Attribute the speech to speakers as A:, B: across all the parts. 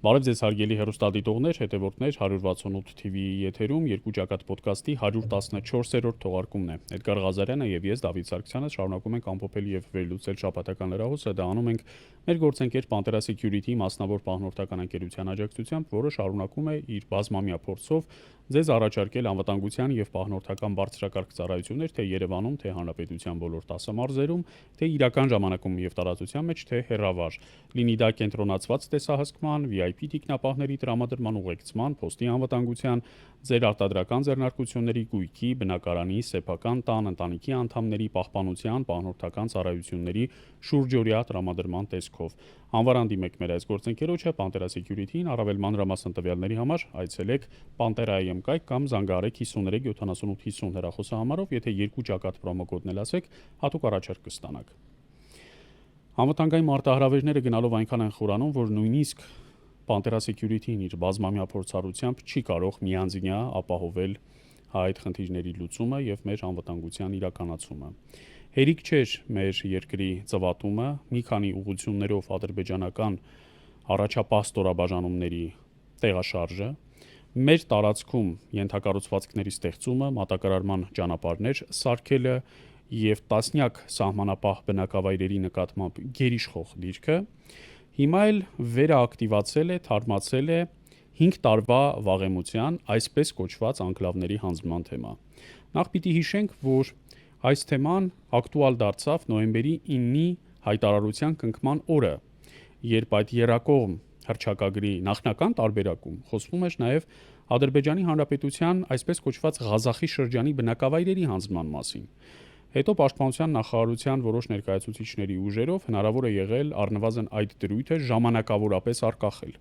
A: Բարև ձեզ հարգելի հեռուստադիտողներ, հետևորդներ 168 TV-ի եթերում երկու ճակատ ոդկասթի 114-րդ թողարկումն է։ Էդգար Ղազարյանը եւ ես Դավիթ Սարգսյանը շարունակում ենք ամփոփել եւ վերլուծել շաբաթական լրահոսը, դա անում ենք մեր գործընկեր Pantera Security մասնավոր պահնորդական ընկերության աջակցությամբ, որը շարունակում է իր բազմամյա փորձով ձեզ առաջարկել անվտանգության եւ պահնորդական բարձրակարգ ծառայություններ թե Երևանում, թե Հանրապետության բոլոր 10 մարզերում, թե իրական ժամանակում եւ տարածության մեջ, թե հեռավար։ Լինի դա կենտրոնացված տեսահսկման, VIP տիկնապահների տրամադրման ուղեկցման, փոստի անվտանգության, ձեր արտադրական ձեռնարկությունների, գույքի, բնակարանի, սեփական տան, ընտանիքի անդամների պահպանության, պահնորդական ծառայությունների շուրջօրյա տրամադրման տեսքով։ Անվարան դիմեք մեր այս գործընկերոջը Pantera Security-ին, առավել մանրամասն տվյալների համար այցելեք Pantera.am կայք կամ զանգահարեք 53 78 50 հեռախոսահամարով, եթե երկու ճակատ պրոմոկոդն ասեք, հատուկ առաջարկ կստանաք։ Անվտանգային մարտահրավերները գնալով այնքան են խորանում, որ նույնիսկ Pantera Security-ին իր բազմամյա փորձառությամբ չի կարող միանձնյա ապահովել այդ խնդիրների լուծումը եւ մեր անվտանգության իրականացումը։ Հերիք չէր մեր երկրի ծվատումը մի քանի ուղղություններով ադրբեջանական առաջապահ ստորաբաժանումների տեղաշարժը, մեր տարածքում ենթակառուցվածքների ստեղծումը, մատակարարման ճանապարհներ սարքելը եւ տասնյակ սահմանապահ բնակավայրերի նկատմամբ գերիշխող դիրքը հիմա էլ վերաակտիվացել է, թարմացել է 5 տարվա վաղեմության այսպես կոչված անկլավների հանձնման թեմա։ Նախ պիտի հիշենք, որ այս թեման ակտուալ դարձավ նոյեմբերի 9-ի հայտարարության կնքման օրը, երբ այդ եռակողմ հռչակագրի նախնական տարբերակում խոսվում էր նաև Ադրբեջանի Հանրապետության այսպես կոչված Ղազախի շրջանի բնակավայրերի հանձնման մասին։ Հետո Պաշտպանության նախարարության որոշ ներկայացուցիչների ուժերով հնարավոր է եղել առնվազն այդ դրույթը ժամանակավորապես արկախել։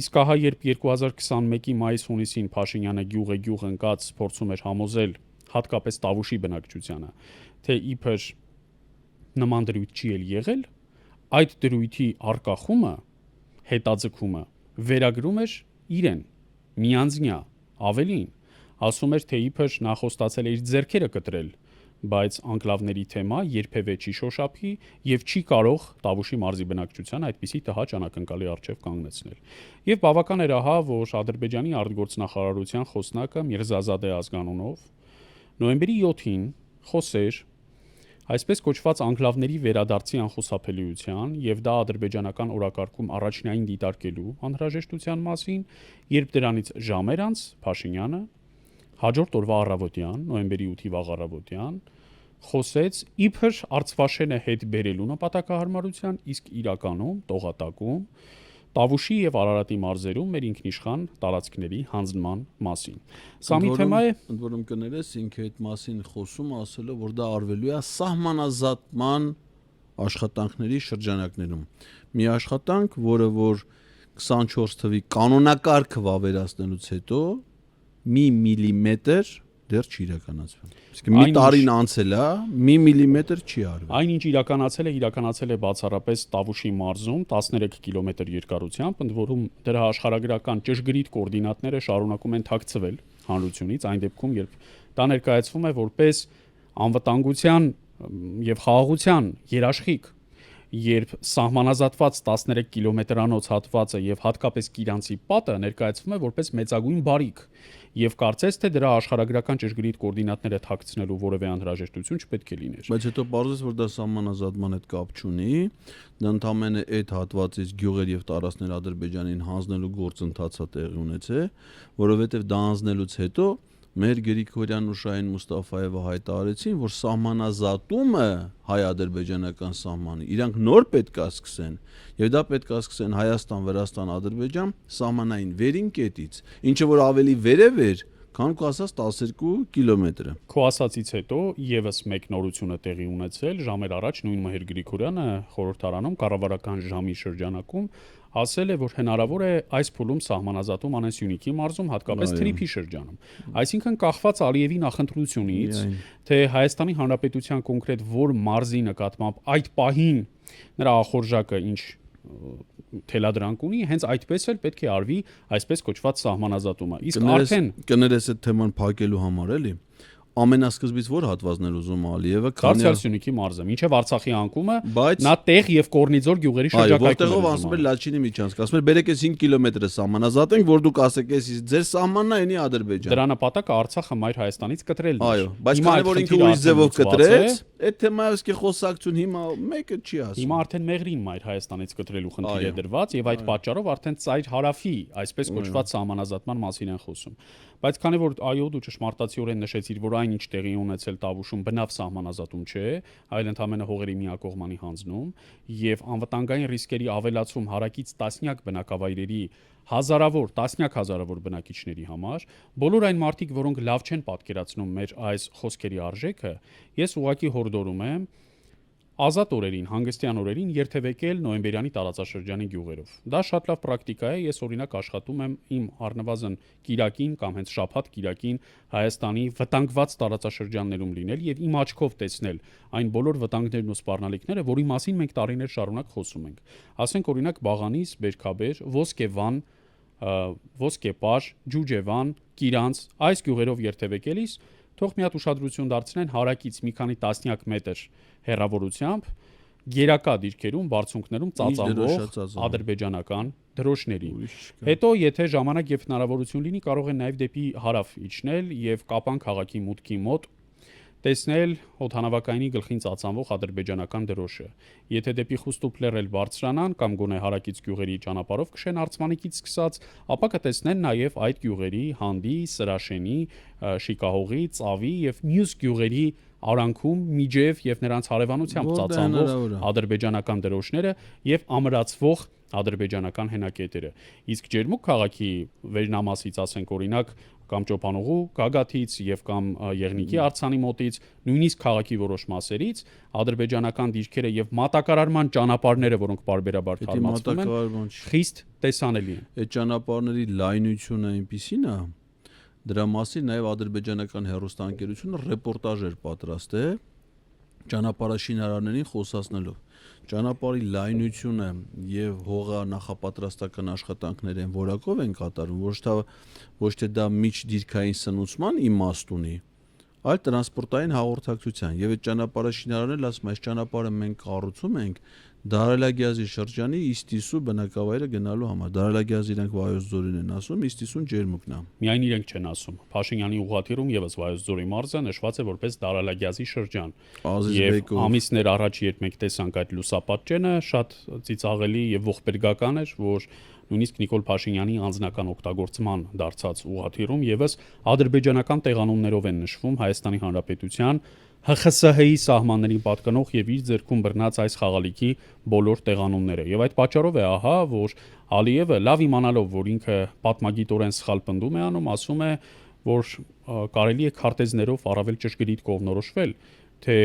A: Իսկ ահա երբ 2021-ի մայիս-հունիսին Փաշինյանը գյուղ ընկած փորձում էր համոզել հատկապես Տավուշի բնակչությանը, թե իբր նման դրույթ չի էլ եղել, այդ դրույթի արկախումը, հետաձգումը վերագրում էր իրեն, միանձնյա, ավելին, ասում էր, թե իբր նա խոստացել է իր ձեռքերը կտրել, բայց անկլավների թեմա երբևէ չի շոշափի եւ չի կարող Տավուշի մարզի բնակչության այդպիսի տհաճ անակնկալի առջև կանգնեցնել։ Եվ բավական էր ահա, որ Ադրբեջանի արտգործնախարարության խոսնակը Միրզազադե ազգանունով նոյեմբերի 7-ին խոսեր այսպես կոչված անկլավների վերադարձի անխուսափելիության եւ դա ադրբեջանական օրակարգում առաջնային դիտարկելու անհրաժեշտության մասին, երբ դրանից ժամեր անց Փաշինյանը հաջորդ օրվա առավոտյան, նոյեմբերի 8-ի վաղ առավոտյան, խոսեց իբր Արցվաշենը հետ բերելու նպատակահարմարության, իսկ իրականում տողատակում Տավուշի եւ Արարատի մարզերում մեր ինքնիշխան տարածքների հանձնման մասին։ Սա մի թեմա է,
B: ընդ որում կներես ինքը այդ մասին խոսում ասելով, որ դա արվելու է սահմանազատման աշխատանքների շրջանակներում։ Մի աշխատանք, որը որ 24 թվի կանոնակարգը վավերացնելուց հետո մի միլիմետր դեռ չի իրականացվել։ Իսկ մի տարին անցել է, մի միլիմետր չի արվել։
A: Այնինչ իրականացել է բացառապես Տավուշի մարզում 13 կիլոմետր երկարությամբ, ընդ որում դրա աշխարհագրական ճշգրիտ կոորդինատները շարունակում են թաքցվել հանրությունից, այն դեպքում, երբ դա ներկայացվում է որպես անվտանգության եւ խաղաղության երաշխիք, երբ սահմանազատված 13 կիլոմետրանոց հատվածը եւ հատկապես Կիրանցի պատը ներկայացվում է որպես մեծագույն բարիք եւ կարծես թե դրա աշխարհագրական ճշգրիտ կոորդինատները թաքցնելու որևէ անհրաժեշտություն չպետք է լիներ։
B: Բայց հետո պարզես որ դա սահմանազատման հետ կապ չունի, դա ընդամենը այդ հատվածից գյուղեր եւ տարածքներ Ադրբեջանին հանձնելու գործընթացը տեղի ունեցել, որովհետեւ դա հանձնելուց հետո մեր Գրիգորյան ու Շահին Մուստաֆաևը հայտարարեցին, որ սահմանազատումը հայ-ադրբեջանական սահմանի իրանք նոր պետք է սկսեն, եւ դա պետք է սկսեն Հայաստան, Վրաստան, Ադրբեջան սահմանային վերին կետից, ինչը որ ավելի վերև էր, քան քո ասած 12 կիլոմետրը։
A: Քո ասածից հետո եւս մեկ նորություն է տեղի ունեցել, ժամեր առաջ նույն Մհեր Գրիգորյանը խորհրդարանում կառավարական ժամի շրջանակում ասել է, որ հնարավոր է այս փուլում սահմանազատում անեն Սյունիքի մարզում, հատկապես Թրիփի շրջանում։ Այսինքն կախված Ալիևի նախընտրությունից, թե Հայաստանի Հանրապետության կոնկրետ որ մարզի նկատմամբ այդ պահին նրա ախորժակը ինչ թելադրանք ունի, հենց այդպես էլ պետք է արվի այսպես կոչված սահմանազատումը։ Իսկ արդեն
B: կներես այդ թեման փակելու համար էլի ամենասկզբից որ հատվածն էր ուզում Ալիևը,
A: Դարձյալ Սյունիքի մարզը, մինչև Արցախի անկումը,
B: բայց
A: նա տեղ եւ Կորնիձոր գյուղերի շրջակայքում
B: որտեղով ասում էր Լաչինի միջանցք, ասում էր բերեք այս 5 կիլոմետրը սահմանազատենք, որ դուք ասեք էս ձեր սահմանն է, այնի Ադրբեջան։
A: Դրա նպատակը Արցախը մայր Հայաստանից կտրելն
B: Այո, բայց քանի որ ինքը ուրիշ ձևով կտրեց, այդ թեմայով սկի խոսակցություն հիմա մեկը չի ասում։
A: Հիմա արդեն մեղրին մայր Հայաստանից կտրելու խնդիր է դրված եւ այդ պատճառով արդեն ծայր հարավի, այսպես կոչված սահմանազատման մասին են խոսում։ Բայց քանի որ այո դու ճշմարտացիորեն նշեցիր, որ այն ինչ տեղի ունեցել Տավուշում բնավ սահմանազատում չէ, այլ ընդհանրապես հողերի միակողմանի հանձնում եւ անվտանգային ռիսկերի ավելացում հարակից տասնյակ բնակավայրերի տասնյակ հազարավոր բնակիչների համար, բոլոր այն մարդիկ, որոնք լավ չեն պատկերացնում մեր այս խոսքերի արժեքը, ես ուղղակի հորդորում եմ ազատ օրերին, հանգստյան օրերին երթևեկել նոյեմբերյանի տարածաշրջանի գյուղերով։ Դա շատ լավ պրակտիկա է, ես օրինակ աշխատում եմ իմ առնվազն կիրակին կամ հենց շաբաթ կիրակին Հայաստանի վտանգված տարածաշրջաններում լինել եւ իմ աչքով տեսնել այն բոլոր վտանգներն ու սպառնալիքները, որի մասին մենք տարիներ շարունակ խոսում ենք։ Ասենք օրինակ Բաղանիս, Բերքաբեր, Ոսկեվան, Ոսկեպար, Ջուջևան, Կիրանց այս գյուղերով երթևեկելիս թող մի հատ ուշադրություն դարձնեն հարակից մի քանի տասնյակ մետր հեռավորությամբ գերակա դիրքերում, բարձունքներում ծածանվող ադրբեջանական դրոշների։ Հետո եթե ժամանակ եւ հնարավորություն լինի, կարող են նաեւ դեպի հարավ իջնել եւ Կապան քաղաքի մուտքի մոտ տեսնել օդանավակայանի գլխին ծածանվող ադրբեջանական դրոշը։ Եթե դեպի Խուստուփլեր էլ բարձրանան կամ գոնե հարակից գյուղերի ճանապարհով քշեն Արցմանիկից սկսած, ապա կտեսնեն նաև այդ գյուղերի Հանդի, Սրաշենի, Շիկահողի, Ծավի եւ մյուս գյուղերի արանքում միջև եւ նրանց հարևանությամբ ծածանվող ադրբեջանական դրոշները եւ ամրացվող ադրբեջանական հենակետերը։ Իսկ Ջերմուկ քաղաքի վերնամասից ասենք օրինակ կամ Ճոպանուղու Գագաթից եւ կամ Եղնիկի արձանի մոտից, նույնիսկ քաղաքի որոշ մասերից ադրբեջանական դիրքերը եւ մատակարարման ճանապարհները, որոնք բարբերաբար թարմացվում են, խիստ տեսանելի են։
B: Այդ ճանապարհների լայնությունը այնպիսին է, դրա մասին նաեւ ադրբեջանական հեռուստաընկերությունը ռեպորտաժ էր պատրաստել ճանապարհաշինարարներին խոսացնելով։ Ճանապարհի լայնությունը եւ հողա նախապատրաստական աշխատանքները են որակով են կատարվում, ոչ թե դա միջդիրքային սնուցման իմաստ ունի, այլ տրանսպորտային հաղորդակցության եւ այդ ճանապարհաշինարարներն ասում են, այս ճանապարհը մենք կառուցում ենք Դարալագյազի շրջանի Իստիսու բնակավայրը գնալու համար։ Դարալագյազը իրենք Վայոց ձորին են ասում, Իստիսուն Ջերմուկն է։
A: Միայն իրենք չեն ասում։ Փաշինյանի ուղղաթիռում եւս Վայոց ձորի մարզը նշված է որպես Դարալագյազի շրջան։ Եվ ամիսներ առաջ երբ մենք տեսանք այդ լուսապատճենը, շատ ծիծաղելի եւ ողբերգական էր, որ նույնիսկ Նիկոլ Փաշինյանի անձնական օգտագործման դարձած ուղղաթիռում եւս ադրբեջանական տեղանուններով են նշվում Հայաստանի Հանրապետության ՀԽՍՀ-ի սահմաններին պատկանող եւ իր ձեռքում բռնած այս խաղալիքի բոլոր տեղանունները։ Եվ այդ պատճառով է ահա, որ Ալիևը լավ իմանալով, որ ինքը պատմագիտորեն սխալ պնդում է անում, ասում է, որ կարելի է քարտեզներով առավել ճշգրիտ կողմնորոշվել, թե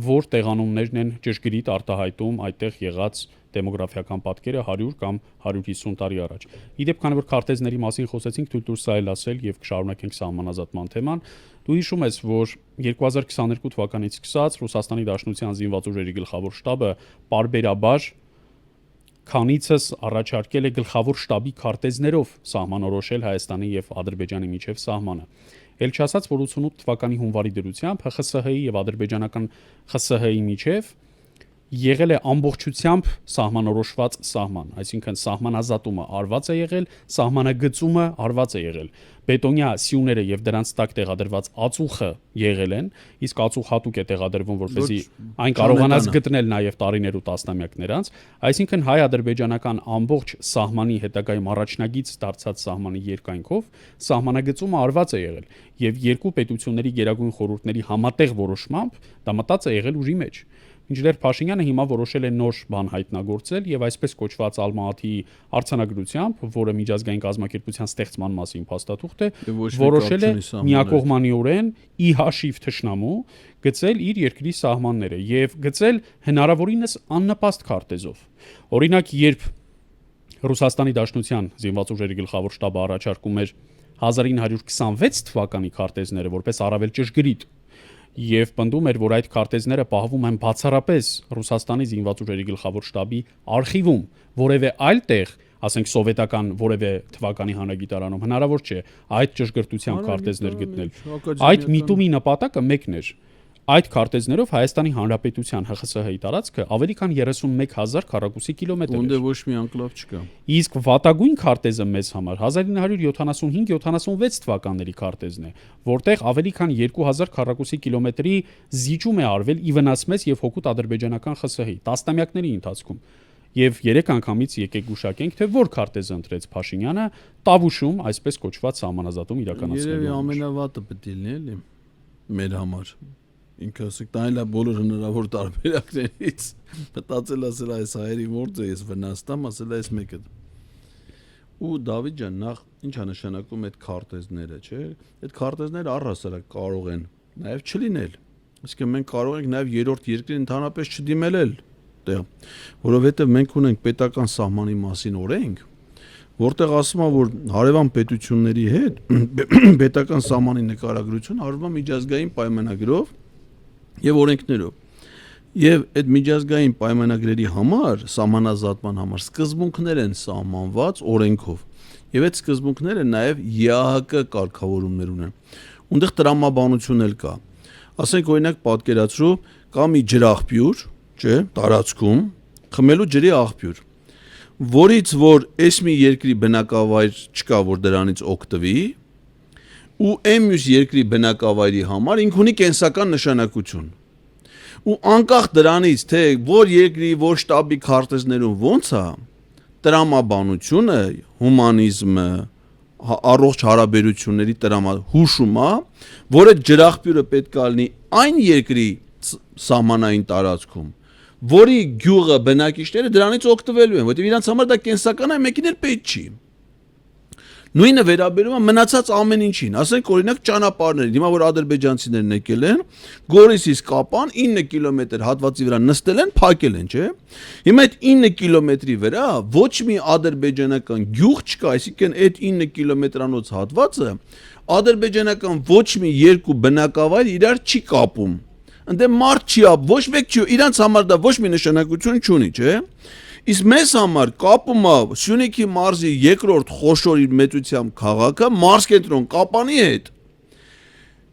A: որ տեղանուններն են ճշգրիտ արտահայտում այդտեղ եղած դեմոգրաֆիական պատկերը 100 կամ 150 տարի առաջ։ Իդեպ քանի որ քարտեզների մասին խոսեցինք, թույլ տուր սա էլ ասել եւ կշարունակենք սահմանազատման թեման։ Դու հիշում ես, որ 2022 թվականից սկսած Ռուսաստանի Դաշնության զինված ուժերի գլխավոր շտաբը պարբերաբար քանիցս առաջարկել է գլխավոր շտաբի քարտեզներով սահմանորոշել Հայաստանի եւ Ադրբեջանի միջև սահմանը։ Էլ չասած, որ 88 թվականի հունվարի դրությամբ ՀԽՍՀ-ի եւ ադրբեջանական ԽՍՀ-ի միջև եղել է ամբողջությամբ սահմանորոշված սահման, այսինքն սահմանազատումը արված է եղել, սահմանագծումը արված է եղել։ Բետոնյա սյուները եւ դրանց տակ տեղադրված ածուխը եղել են, իսկ ածուխ հատուկ է տեղադրվում, որպեսզի այն կարողանաս գտնել նաեւ տարիներ ու տասնամյակներ անց, այսինքն հայ-ադրբեջանական ամբողջ սահմանի հետագայում առաջնագիծ դարձած սահմանի երկայնքով սահմանագծումը արված է եղել եւ երկու պետությունների գերագույն խորհուրդների համատեղ որոշմամբ դա մտած է եղել ուժի մեջ։ Մինչդեռ Փաշինյանը հիմա որոշել է նոր բան հայտնագործել եւ այսպես կոչված Ալմաաթի արձանագրությամբ, որը միջազգային կազմակերպության ստեղծման մասին փաստաթուղթ է, որոշել է միակողմանիորեն ի հաշիվ թշնամու գծել իր երկրի սահմանները եւ գծել հնարավորինս աննպաստ քարտեզով։ Օրինակ, երբ Ռուսաստանի Դաշնության զինված ուժերի գլխավոր շտաբը առաջարկում էր 1926 թվականի քարտեզները որպես առավել ճշգրիտ եւ պնդում էր, որ այդ քարտեզները պահվում են բացառապես Ռուսաստանի զինված ուժերի գլխավոր շտաբի արխիվում, որևէ այլ տեղ ասենք սովետական որևէ թվականի հանրագիտարանում հնարավոր չէ այդ ճշգրտության քարտեզներ գտնել։ Այդ միտումի նպատակը մեկն էր։ Այդ քարտեզներով Հայաստանի Հանրապետության ՀԽՍՀ-ի տարածքը ավելի քան 31000 քառակուսի կիլոմետր է։
B: Ունդե ոչ մի անկլավ չկա։
A: Իսկ վատագույն քարտեզը մեզ համար 1975-76 թվականների քարտեզն է, որտեղ ավելի քան 2000 քառակուսի կիլոմետրի զիջում է արվել ի վնաս մեզ եւ հօգուտ ադրբեջանական ԽՍՀ-ի տասնամյակների ընթացքում։ Եվ 3 անգամից եկեք գուշակենք, թե որ քարտեզը ընտրեց Փաշինյանը Տավուշում այսպես կոչված սահմանազատում իրականացնելու։
B: Երևի ամենավատը պետք է լինի, էլի, մեր համար։ Ինքը ասեք տանելա բոլոր հնարավոր տարբերակներից մտածել ասել այս հայերի գործը ես վնաստամ ասել այս մեկը ու Դավիթ ջան նախ ինչա նշանակում այդ քարտեզները չէ այդ քարտեզները առհասարակ կարող են նաև չլինել իսկ մենք կարող ենք նաև երրորդ երկրին ընդհանրապես չդիմել տեղ որովհետև մենք ունենք պետական սահմանի մասին օրենք որտեղ ասում է որ հարևան պետությունների հետ պետական սահմանի նկարագրություն արվում է միջազգային պայմանագրով եւ օրենքներով եւ այդ միջազգային պայմանագրերի համար սահմանազատման համար սկզբունքներ են սահմանված օրենքով եւ այդ սկզբունքները նաեւ ԵԱՀԿ կարգավորումներ ունեն ունդեղ տրամաբանություն էլ կա ասենք օրինակ պատկերացրու կա մի ջրաղբյուր չէ տարածքում խմելու ջրի աղբյուր որից որ այս մի երկրի բնակավայր չկա որ դրանից օգտվի ու մյուս երկրի բնակավայրի համար ինք ունի կենսական նշանակություն ու անկախ դրանից թե որ երկրի որ շտաբի քարտեզներում ոնց է տրամաբանությունը հումանիզմը առողջ հարաբերությունների հուշում է որ այդ ջրաղբյուրը պետք է լինի այն երկրի սահմանային տարածքում որի գյուղը բնակիչները դրանից օգտվելու են որտեղ իրանց համար դա կենսական է մեկին էլ պետք չի նույնը վերաբերում է մնացած ամեն ինչին ասենք օրինակ ճանապարհներ հիմա որ ադրբեջանցիներն եկել են Գորիսից Կապան 9 կիլոմետր հատվածի վրա նստել են փակել են չէ հիմա այդ 9 կիլոմետրի վրա ոչ մի ադրբեջանական գյուղ չկա այսինքն այդ 9 կիլոմետրանոց հատվածը ադրբեջանական ոչ մի երկու բնակավայր իրար չի կապում ընդ մարդ չի ոչ մեկ չի իրանց համար դա ոչ մի նշանակություն չունի չէ Իսկ մեզ համար կապում է Սյունիքի մարզի երկրորդ խոշոր իր մեծությամբ քաղաքը մարզկենտրոն Կապանի հետ։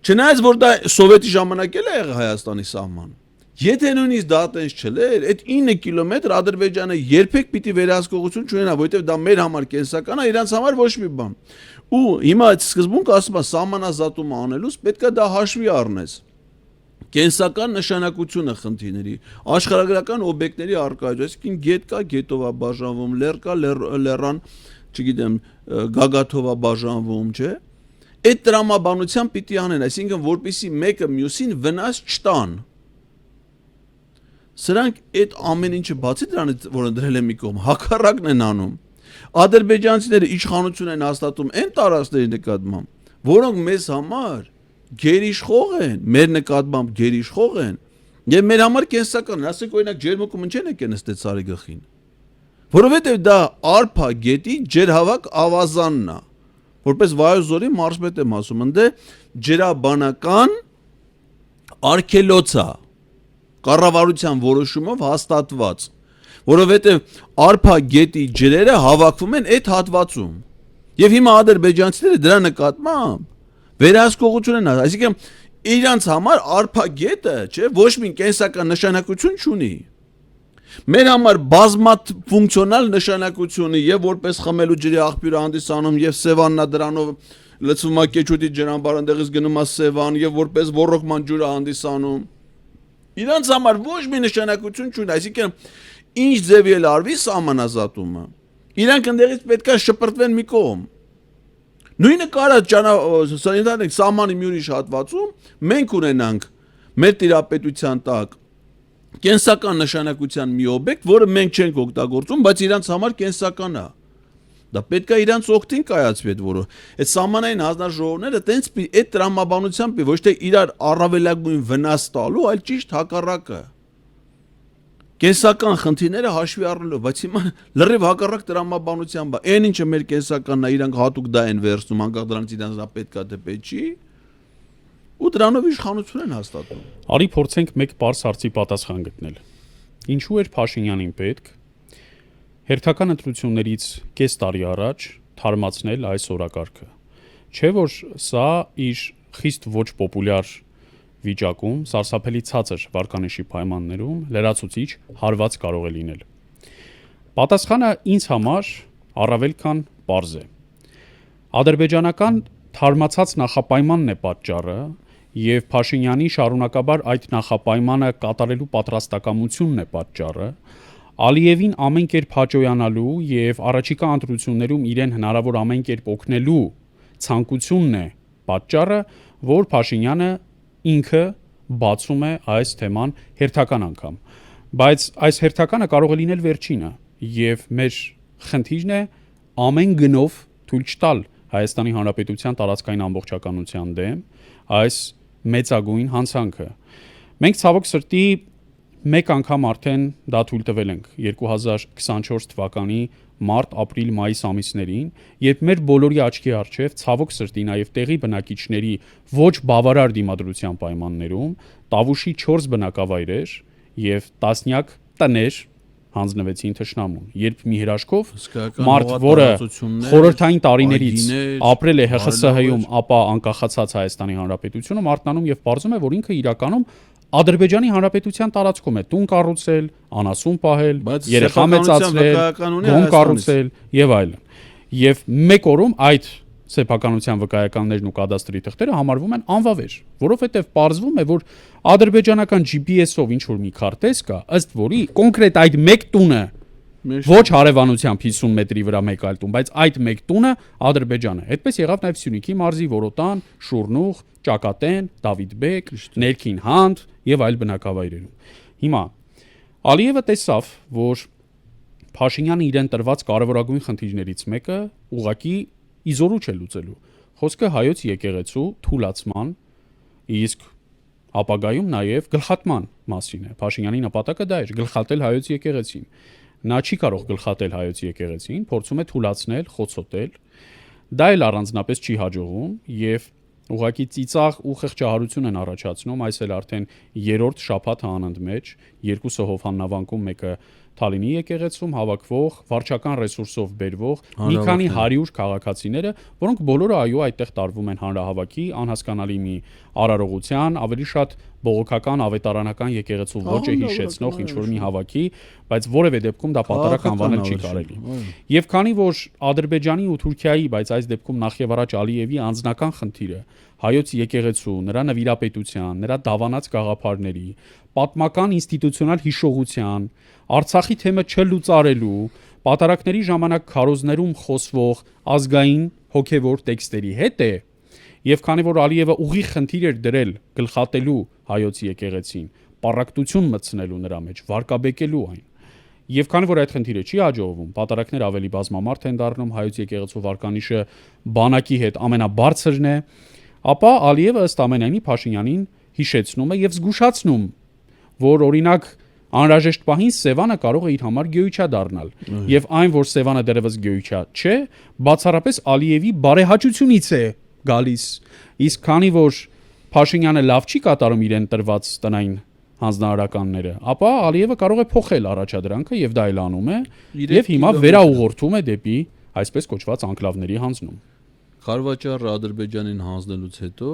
B: Չնայած որ դա սովետի ժամանակ էլ է եղել Հայաստանի սահման։ Եթե նույնիսկ դա տենց չլեր, այդ 9 կիլոմետր Ադրբեջանը երբեք պիտի վերահսկողություն չունենա, որովհետև դա մեր համար կենսական է, իրանց համար ոչ մի բան։ Ու հիմա այդ սկզբունքը ասում է սահմանազատումը անելուց պետք է դա հաշվի առնես։ Կենսական նշանակությունը խնդիրների աշխարհագրական օբյեկտների արկայություն, այսինքն գետ կա, գետով է բաժանվում, լեռ կա, լեռան, չգիտեմ, գագաթով է բաժանվում, չէ՞։ Այդ տրամաբանությամբ պիտի անեն, այսինքն որպեսզի մեկը մյուսին վնաս չտան։ Սրանք այդ ամեն ինչը բացի դրանից, որը դրել է մի կողմ, հակառակն են անում։ Ադրբեջանցիները իշխանություն են հաստատում այն տարածքների նկատմամբ, որոնք մեզ համար գերիշխող են, մեր նկատմամբ գերիշխող են, եւ մեր համար կենսական են, ասենք օրինակ ջերմուկում ինչեն եկեն նստեց սարի գլխին, որովհետեւ դա Արփա գետի ջերհավաք ավազանն է, որպես Վայոց ձորի մարզպետ եմ ասում, ընդ ջրաբանական արգելոց է, կառավարության որոշումով հաստատված, որովհետեւ Արփա գետի ջրերը հավաքվում են այդ հատվածում, եւ հիմա ադրբեջանցիները դրա նկատմամբ վերահսկողություն են, այսինքն իրանց համար Արփա գետը, չէ, ոչ մի կենսական նշանակություն չունի։ Մեր համար բազմաֆունկցիոնալ նշանակություն ունի եւ որպես խմելու ջրի աղբյուր հանդիսանում եւ Սևաննա դրանով լցվում է Կեչուտի ջրամբար, այնտեղից գնում է Սևան եւ որպես ռոռոկման ջուրը հանդիսանում։ Իրանց համար ոչ մի նշանակություն չունի, այսինքն ինչ ձևի էլ արվի սահմանազատումը։ Իրանք այնտեղից պետքա շպրտվեն մի կողմ։ Նույնը կարա սանիտարնիկ սահմանի մյուրիշ հատվածում մենք ունենանք մեր տիրապետության տակ կենսական նշանակության մի օբյեկտ, որը մենք չենք օգտագործում, բայց իրանց համար կենսական է։ Դա պետք է իրանց օգտին կայացվի այդ որը։ Այդ սահմանային հանձնաժողովները տենց այդ տրամաբանությամբ ոչ թե իրար առավելագույն վնաս տալու, այլ ճիշտ հակառակը։ Կենսական խնդիրները հաշվի առնելով, բայց հիմա լրիվ հակառակ տրամաբանությամբ է։ Այն ինչը մեր կենսականն է, իրանք հատուկ դա են վերցնում, անկախ դրանից իրանք դա պետք է թե պետք չի։ Ու դրանով իշխանություն են հաստատում։
A: Արի փորձենք մեկ պարզ հարցի պատասխան գտնել։ Ինչու էր Փաշինյանին պետք հերթական ընտրություններից կես տարի առաջ թարմացնել այս օրակարգը։ Չէ՞ որ սա իր խիստ ոչ պոպուլյար վիճակում, սարսափելի ցածր վարկանիշի պայմաններում լրացուցիչ հարված կարող է լինել։ Պատասխանը ինձ համար առավել քան պարզ է։ Ադրբեջանական թարմացած նախապայմանն է պատճառը եւ Փաշինյանի շարունակաբար այդ նախապայմանը կատարելու պատրաստակամությունն է պատճառը, Ալիևին ամեն կերպ հաջողանալու եւ առաջիկա ընտրություններում իրեն հնարավոր ամեն կերպ օգնելու ցանկությունն է պատճառը, որ Փաշինյանը ինքը բացում է այս թեման հերթական անգամ։ Բայց այս հերթականը կարող է լինել վերջինը եւ մեր խնդիրն է ամեն գնով թույլ չտալ Հայաստանի Հանրապետության տարածքային ամբողջականության դեմ այս մեծագույն հանցանքը։ Մենք ցավոք սրտի մեկ անգամ արդեն դա թույլ տվել ենք 2024 թվականի մարտ, ապրիլ, մայիս ամիսներին, երբ մեր բոլորի աչքի առջև ցավոք սրտի նաև տեղի բնակիչների ոչ բավարար դիմադրության պայմաններում Տավուշի 4 բնակավայրեր եւ տասնյակ տներ հանձնվեցին թշնամուն, երբ մի հրաշքով մարդ, որը խորհրդային տարիներից ապրել է ՀԽՍՀ-ում, ապա անկախացած Հայաստանի Հանրապետությունը, մարտնանում եւ պարզում է, որ ինքը իրականում Ադրբեջանի Հանրապետության տարածքում է տուն կառուցել, անասուն պահել, երեխա մեծացրել, գոմ կառուցել եւ այլն։ Եվ մեկ օրում այդ սեփականության վկայականներն ու կադաստրի թղթերը համարվում են անվավեր, որովհետեւ պարզվում է, որ ադրբեջանական GPS-ով ինչ որ մի քարտեզ կա, ըստ որի կոնկրետ այդ մեկ տունը ոչ հարևանությամբ 50 մետրի վրա մեկ այլ տուն, բայց այդ մեկ տունը Ադրբեջանը։ Այդպես եղավ նաև Սյունիքի մարզի Որոտան, Շուրնուղ, Ճակատեն, Դավիթբեկ, Ներքին Հանդ եւ այլ բնակավայրերում։ Հիմա Ալիևը տեսավ, որ Փաշինյանը իրեն տրված կարևորագույն խնդիրներից մեկը ուղղակի իզորու չէ լուծելու։ Խոսքը հայոց եկեղեցու թուլացման, իսկ ապագայում նաև գլխատման մասին է։ Փաշինյանի նպատակը դա էր՝ գլխատել հայոց եկեղեցին։ Նա չի կարող գլխատել հայոց եկեղեցին, փորձում է թուլացնել, խոցոտել։ Դա էլ առանձնապես չի հաջողում եւ ուղղակի ծիծաղ ու խղճահարություն են առաջացնում, այս էլ արդեն երրորդ շաբաթը անընդմեջ, երկուսը Հովհաննավանկում, մեկը Թալինի եկեղեցում հավաքվող վարչական ռեսուրսով բերվող մի քանի 100 քաղաքացիները, որոնք բոլորը այո այդտեղ տարվում են հանրահավաքի, անհասկանալի մի արարողության, ավելի շատ բողոքական, ավետարանական եկեղեցու ոճը հիշեցնող ինչ որ մի հավաքի, բայց որևէ դեպքում դա պատարակ անվանել չի կարելի։ Եվ քանի որ Ադրբեջանի ու Թուրքիայի, բայց այս դեպքում նախևառաջ Ալիևի անձնական խնդիրը հայոց եկեղեցու, նրա նվիրապետության, նրա դավանած գաղափարների, պատմական ինստիտուցիոնալ հիշողության, Արցախի թեմը չլուծարելու, պատարակների ժամանակ քարոզներում խոսվող ազգային հոգևոր տեքստերի հետ է, եւ քանի որ Ալիևը ուղիղ խնդիր էր դրել գլխատելու հայոց եկեղեցին, պառակտություն մտցնելու նրա մեջ, վարկաբեկելու այն, եւ քանի որ այդ խնդիրը չի հաջողվում, պատարակներ ավելի բազմամարդ են դառնում, հայոց եկեղեցու վարկանիշը բանակի հետ ամենաբարձրն է, ապա Ալիևը ըստ ամենայնի Փաշինյանին հիշեցնում է եւ զգուշացնում, որ օրինակ անհրաժեշտ պահին Սևանը կարող է իր համար գոյության դառնալ եւ այն, որ Սևանը դեռևս գոյության չէ, բացառապես Ալիևի բարեհաճությունից է գալիս, իսկ քանի որ Փաշինյանը լավ չի կատարում իրեն տրված տնային հանձնարարականները, ապա Ալիևը կարող է փոխել առաջադրանքը եւ դա էլ անում է եւ հիմա վերաուղղորդում է դեպի այսպես կոչված անկլավների հանձնում։
B: Խարվաճառը Ադրբեջանին հանձնելուց հետո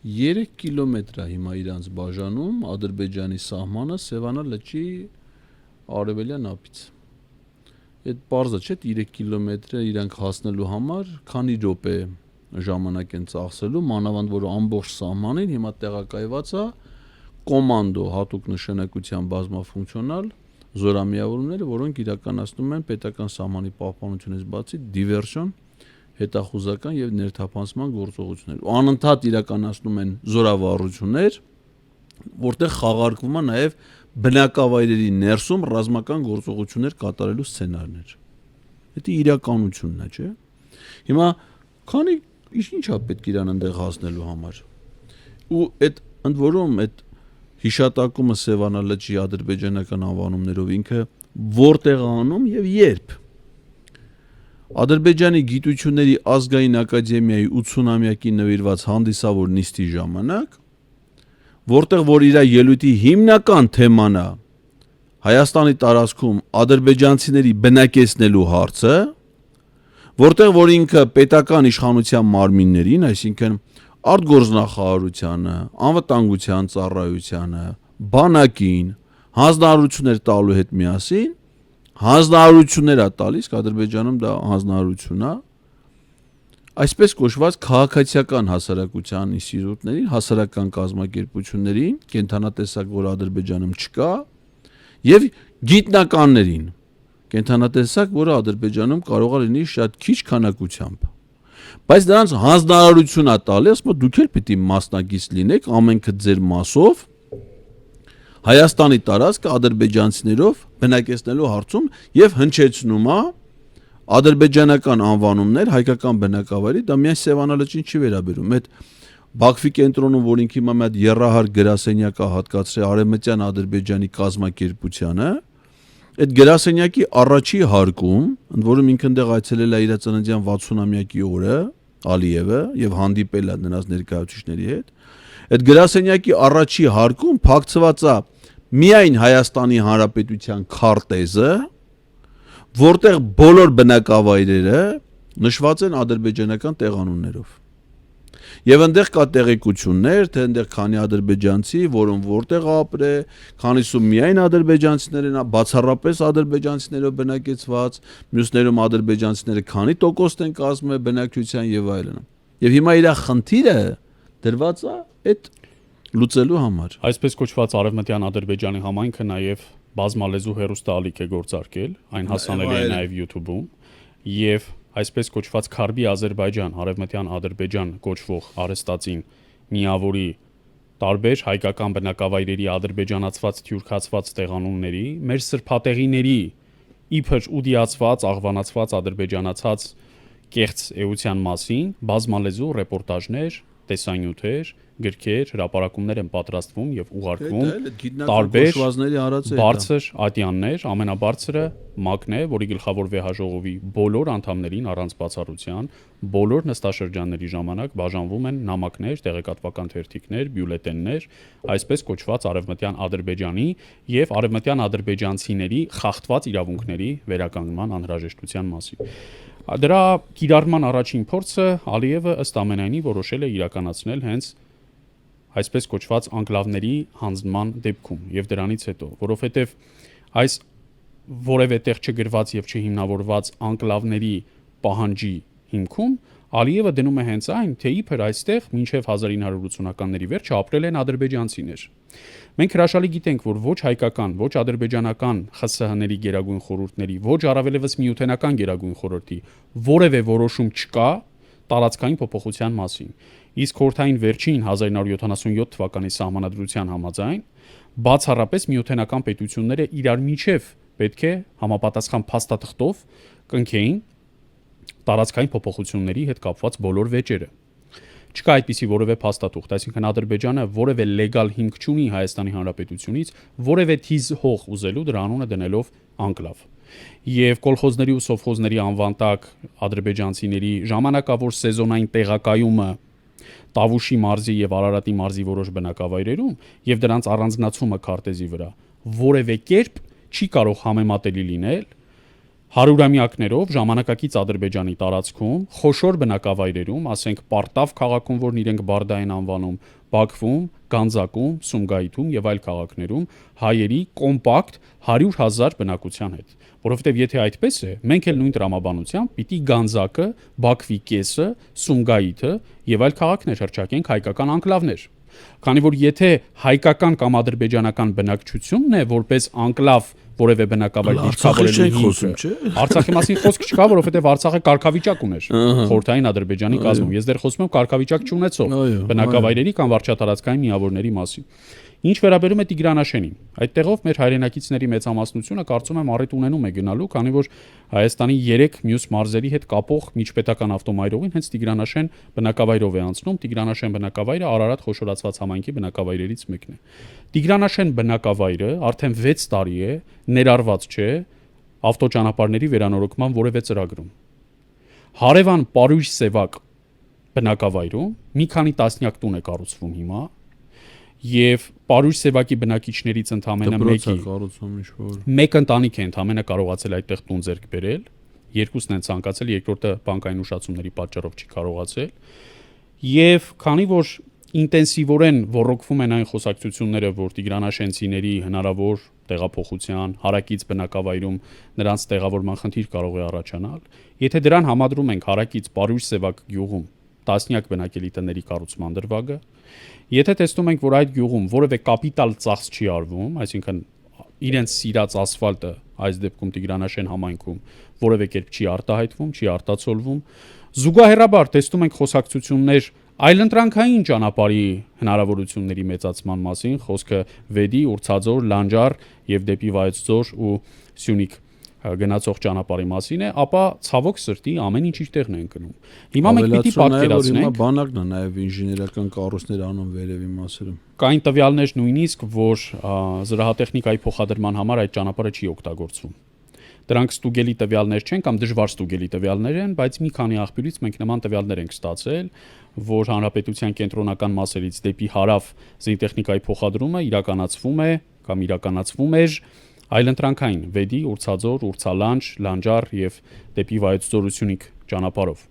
B: 3 կիլոմետր է հիմա իրանց բաժանում Ադրբեջանի սահմանը Սևանա լճի արևելյան ափից։ Այդ բարձր չէ 3 կիլոմետրը իրանք հասնելու համար քանի րոպե ժամանակ են ծախսելու, մանավանդ որ ամբողջ սահմանին հիմա տեղակայված է կոմանդո հատուկ նշանակության բազմաֆունկցիոնալ զորամիավորումները, որոնք իրականացնում են պետական սահմանի պահպանությունից բացի դիվերսիոն հետախուզական եւ ներթափանցման գործողություններ։ Անընդհատ իրականացնում են զորավարություններ, որտեղ խաղարկվում է նաեւ բնակավայրերի ներսում ռազմական գործողություններ կատարելու սցենարներ։ Դա իրականությունն է, չէ՞։ Հիմա քանի ինչա պետք իրան այնտեղ հասնելու համար։ Ու այդ ընդ որում այդ հիշատակումը Սևանա լճի ադրբեջանական անվանումներով ինքը որտեղ անում եւ երբ։ Ադրբեջանի գիտությունների ազգային ակադեմիայի 80-ամյակի նվիրված հանդիսավոր նիստի ժամանակ, որտեղ որ իր ելույթի հիմնական թեման է Հայաստանի տարածքում ադրբեջանցիների բնակեցնելու հարցը, որտեղ որ ինքը պետական իշխանության մարմիններին, այսինքն արտգործնախարարությանը, անվտանգության ծառայությանը, բանակին հանձնարարություններ տալու հետ միասին հանձնարարություններ է տալիս, Ադրբեջանում դա հանձնարարություն է, այսպես կոչված քաղաքացիական հասարակության ինստիտուտներին, հասարակական կազմակերպություններին, կենթանատեսակ, որ Ադրբեջանում չկա, եւ գիտնականներին, կենթանատեսակ, որը Ադրբեջանում կարող է լինի շատ քիչ քանակությամբ։ Բայց դրանց հանձնարարություն է տալի, ասում է դուք էլ պիտի մասնակից լինեք ամենքը ձեր մասով Հայաստանի տարածքը ադրբեջանցիներով բնակեցնելու հարցում եւ հնչեցնում է ադրբեջանական անվանումներ հայկական բնակավայրի, դա միայն Սևանալճին չի վերաբերում, այդ Բաքվի կենտրոնում, որ ինքը հիմա մի հատ երրահար գրասենյակ է հատկացրել Արևմտյան Ադրբեջանի կազմակերպությանը, այդ գրասենյակի առաջի հարկում, ընդ որում ինքը այնտեղ այցելել է իր ծննդյան 60-ամյակի օրը Ալիևը եւ հանդիպել է նրանց ներկայացուցիչների հետ, այդ գրասենյակի առաջի հարկում փակցված է միայն Հայաստանի Հանրապետության քարտեզը, որտեղ բոլոր բնակավայրերը նշված են ադրբեջանական տեղանուններով։ Եվ այնտեղ կա տեղեկություններ, թե այնտեղ քանի ադրբեջանցի, որոնք որտեղ ապրե, քանիսում միայն ադրբեջանցիներ են, բացառապես ադրբեջանցիներով բնակեցված, մյուսներում ադրբեջանցիները քանի տոկոստ են կազմել բնակչության եւ այլն։ Եվ հիմա իր խնդիրը դրված է այդ լուծելու համար։
A: Այսպես կոչված Արևմտյան Ադրբեջանի համայնքը նաև բազմալեզու հեռուստաալիք է գործարկել, այն հասանելի է նաև YouTube-ում, եւ այսպես կոչված Քարբի Ադրբեջան, Արևմտյան Ադրբեջան կոչվող արհեստածին միավորի տարբեր հայկական բնակավայրերի ադրբեջանացված, թյուրքացված տեղանունների, մեր սրբատեղիների իբր ուդիացված, աղվանացված, ադրբեջանացած կեղծ էության մասին բազմալեզու ռեպորտաժներ, տեսանյութեր, գրքեր, հրապարակումներ են պատրաստվում եւ ուղարկվում տարբեր բարձր ատյաններ, ամենաբարձրը ՄԱԿ-ն է, որի գլխավոր վեհաժողովի բոլոր անդամներին առանց բացառության, բոլոր նստաշրջանների ժամանակ բաժանվում են նամակներ, տեղեկատվական թերթիկներ, բյուլետեններ, այսպես կոչված Արևմտյան Ադրբեջանի եւ Արևմտյան ադրբեջանցիների խախտված իրավունքների վերականգնման անհրաժեշտության մասին։ Դրա կիրառման առաջին փորձը Ալիևը ըստ ամենայնի որոշել է իրականացնել հենց այսպես կոչված անկլավների հանձնման դեպքում եւ դրանից հետո, որովհետեւ այս որևէ տեղ չգրված եւ չհիմնավորված անկլավների պահանջի հիմքում Ալիևը դնում է հենց այն, թե իբր այստեղ մինչև 1980-ականների վերջը ապրել են ադրբեջանցիներ։ Մենք հրաշալի գիտենք, որ ոչ հայկական, ոչ ադրբեջանական ԽՍՀ-ների գերագույն խորհուրդների, ոչ առավելևս միութենական գերագույն խորհրդի որևէ որոշում չկա տարածքային փոփոխության մասին։ Իսկ խորհրդային վերջին 1977 թվականի սահմանադրության համաձայն բացառապես միութենական պետությունները իրար միջև պետք է համապատասխան փաստաթղթով կնքեին տարածքային փոփոխությունների հետ կապված բոլոր վեճերը։ Չկա այդպիսի որևէ փաստաթուղթ, այսինքն Ադրբեջանը որևէ լեգալ հիմք չունի Հայաստանի Հանրապետությունից որևէ թիզ հող ուզելու դրա անունը դնելով անկլավ։ Եվ կոլխոզների ու սովխոզների անվան տակ ադրբեջանցիների ժամանակավոր սեզոնային տեղակայումը Տավուշի մարզի եւ Արարատի մարզի որոշ բնակավայրերում եւ դրանց առանձնացումը քարտեզի վրա որևէ կերպ չի կարող համեմատելի լինել հարյուրամյակներով ժամանակակից Ադրբեջանի տարածքում խոշոր բնակավայրերում, ասենք Պարտավ քաղաքում, որն իրենք Բարդա են անվանում, Բաքվում, Գանձակում, Սումգայիթում եւ այլ քաղաքներում հայերի կոմպակտ 100,000 բնակության հետ, որովհետեւ եթե այդպես է, մենք էլ նույն տրամաբանությամբ պիտի Գանձակը, Բաքվի կեսը, Սումգայիթը եւ այլ քաղաքներ հրճակենք հայկական անկլավներ։ Քանի որ եթե հայկական կամ ադրբեջանական բնակչությունն է որպես անկլավ որևէ բնակավայր դիրքավորելու հիմքը, Արցախի մասին խոսք չկա, որովհետև Արցախը կարգավիճակ ուներ խորհրդային Ադրբեջանի կազմում։ Ես դեռ խոսում եմ կարգավիճակ չունեցող բնակավայրերի կամ վարչատարածքային միավորների մասին։ Ինչ վերաբերում է Տիգրանաշենին, այդտեղով մեր հայրենակիցների մեծամասնությունը կարծում եմ առիթ ունենում է գնալու, քանի որ Հայաստանի 3 մյուս մարզերի հետ կապող միջպետական ավտոմայրովին հենց Տիգրանաշեն բնակավայրով է անցնում։ Տիգրանաշեն բնակավայրը Արարատ խոշորացված համայնքի բնակավայրերից մեկն է։ Տիգրանաշեն բնակավայրը արդեն 6 տարի է ներառված չէ ավտոճանապարհների վերանորոգման որևէ ծրագրում։ Հարևան Պարույր Սևակ բնակավայրում մի քանի տասնյակ տուն է կառուցվում հիմա եւ Պարույր Սևակի բնակիչներից ընդամենը մեկ ընտանիք է ընդամենը կարողացել այդտեղ տուն ձեռք բերել, երկուսն են ցանկացել, երկրորդը բանկային ուշացումների պատճառով չի կարողացել։ Եվ քանի որ ինտենսիվորեն ռոռոկվում են այն խոսակցությունները, որ Տիգրանաշենցիների հնարավոր տեղափոխության, հարակից բնակավայրում նրանց տեղավորման խնդիր կարող է առաջանալ, եթե դրան համադրում ենք հարակից Պարույր Սևակ գյուղում տասնյակ բնակելի տների կառուցման դրվագը, եթե տեսնում ենք, որ այդ գյուղում որևէ կապիտալ ծախս չի արվում, այսինքն իրենց սիրած ասֆալտը այս դեպքում Տիգրանաշեն համայնքում որևէ կերպ չի արտահայտվում, չի արտացոլվում, զուգահեռաբար տեսնում ենք խոսակցություններ այլընտրանքային ճանապարհի հնարավորությունների մեծացման մասին, խոսքը Վեդի, Ուրցաձոր, Լանջար եւ դեպի Վայոց ձոր ու Սյունիք գնացող ճանապարհի մասին է, ապա ցավոք սրտի ամեն ինչ իր տեղն է ընկնում։ Հիմա մենք պիտի պատկերացնենք,
B: հիմա բանակն է նաեւ ինժեներական կառույցներ անում վերևի մասերում։
A: Կային տվյալներ նույնիսկ, որ զրահատեխնիկայի փոխադրման համար այդ ճանապարհը չի օգտագործվում։ Դրանք ստուգելի տվյալներ չեն կամ դժվար ստուգելի տվյալներ են, բայց մի քանի աղբյուրից մենք նման տվյալներ ենք ստացել, որ հանրապետության կենտրոնական մասերից դեպի հարավ զինտեխնիկայի փոխադրումը իրականացվում է կամ իրականացվում էր այլընտրանքային Վեդի, Ուրցաձոր, Ուրցալանջ, Լանջար եւ դեպի Վայոց ձոր Սյունիք ճանապարհով։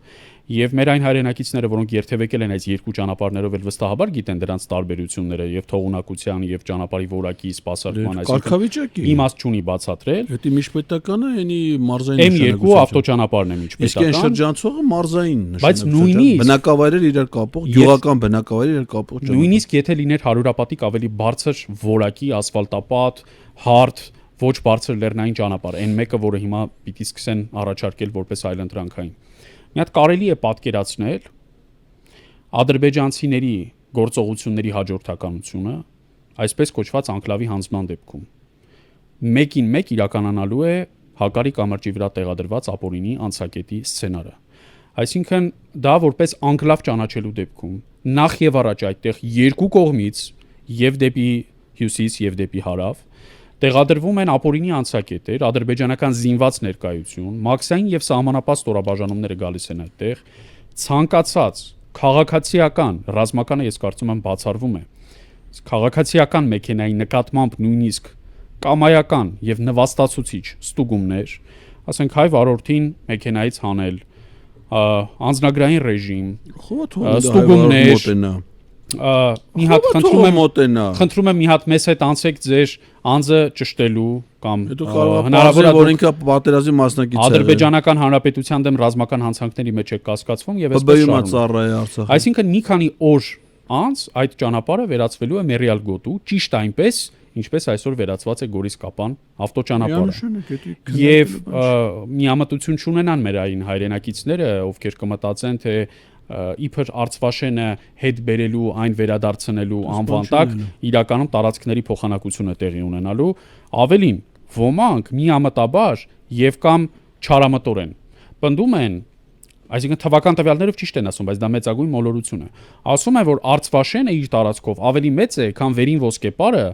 A: Եվ մեր այն հայրենակիցները, որոնք երթևեկել են այս երկու ճանապարհներով, էլ վստահաբար գիտեն դրանց տարբերությունները եւ թողունակության եւ ճանապարհի որակի սպասարկման,
B: այսինքն
A: իմաստ չունի բացատրել։
B: Դա միջպետականը էնի մարզային
A: M2 ավտոճանապարհն է միջպետական։
B: Իսկ այն շրջանցողը մարզային
A: Բայց նույնիսկ
B: բնակավայրեր իրար կապող, գյուղական բնակավայրեր իրար կապող ճանապարհ։
A: Նույնիսկ եթե լիներ հարյուրապատիկ ավելի բարձր որակի ասֆալտապատ, հարթ, ոչ բարձր լեռնային ճանապարհ, այն մեկը, որը հիմա պիտի սկսեն առաջարկել որպես այլընտրանքային։ Մի հատ կարելի է պատկերացնել ադրբեջանցիների գործողությունների հաջորդականությունը, այսպես կոչված անկլավի հանձնման դեպքում։ Մեկին մեկ իրականանալու է Հակարի կամրջի վրա տեղադրված ապօրինի անցակետի սցենարը։ Այսինքն դա որպես անկլավ ճանաչելու դեպքում նախ եւ առաջ այդտեղ երկու կողմից եւ դեպի հյուսիս եւ դեպի հարավ տեղադրվում են ապօրինի անցակետեր, ադրբեջանական զինված ներկայություն, մաքսային եւ սահմանապահ ստորաբաժանումները գալիս են այդտեղ, ցանկացած քաղաքացիական, ռազմականը ես կարծում եմ բացառվում է, քաղաքացիական մեքենայի նկատմամբ նույնիսկ կամայական եւ նվաստացուցիչ ստուգումներ, ասենք հայ վարորդին մեքենայից հանել, անձնագրային ռեժիմ, ստուգումներ, մի հատ խնդրում եմ մի հատ մեզ հետ անցեք ձեր անձը ճշտելու կամ
B: հնարավոր է որ ինքը պատերազմի մասնակից է
A: Ադրբեջանական Հանրապետության դեմ ռազմական հանցանքների մեջ է կասկածվում եւ այսպես շարունակում։ Այսինքն մի քանի օր անց այդ ճանապարհը վերածվելու է մերիալ գոտու, ճիշտ այնպես ինչպես այսօր վերածված է Գորիս-Կապան ավտոճանապարհը։ Եվ միամտություն չունենան մեր այն հայրենակիցները, ովքեր կմտածեն թե իբր Արցվաշենը հետ բերելու, այն վերադարձնելու անվան տակ իրականում տարածքների փոխանակությունը տեղի ունենալու, ավելին ոմանք միամտաբար եւ կամ չարամտորեն պնդում են, այսինքն թվական տվյալներով ճիշտ են ասում, բայց դա մեծագույն մոլորություն է։ Ասում են, որ Արցվաշենը իր տարածքով ավելի մեծ է, քան Վերին ոսկեպարը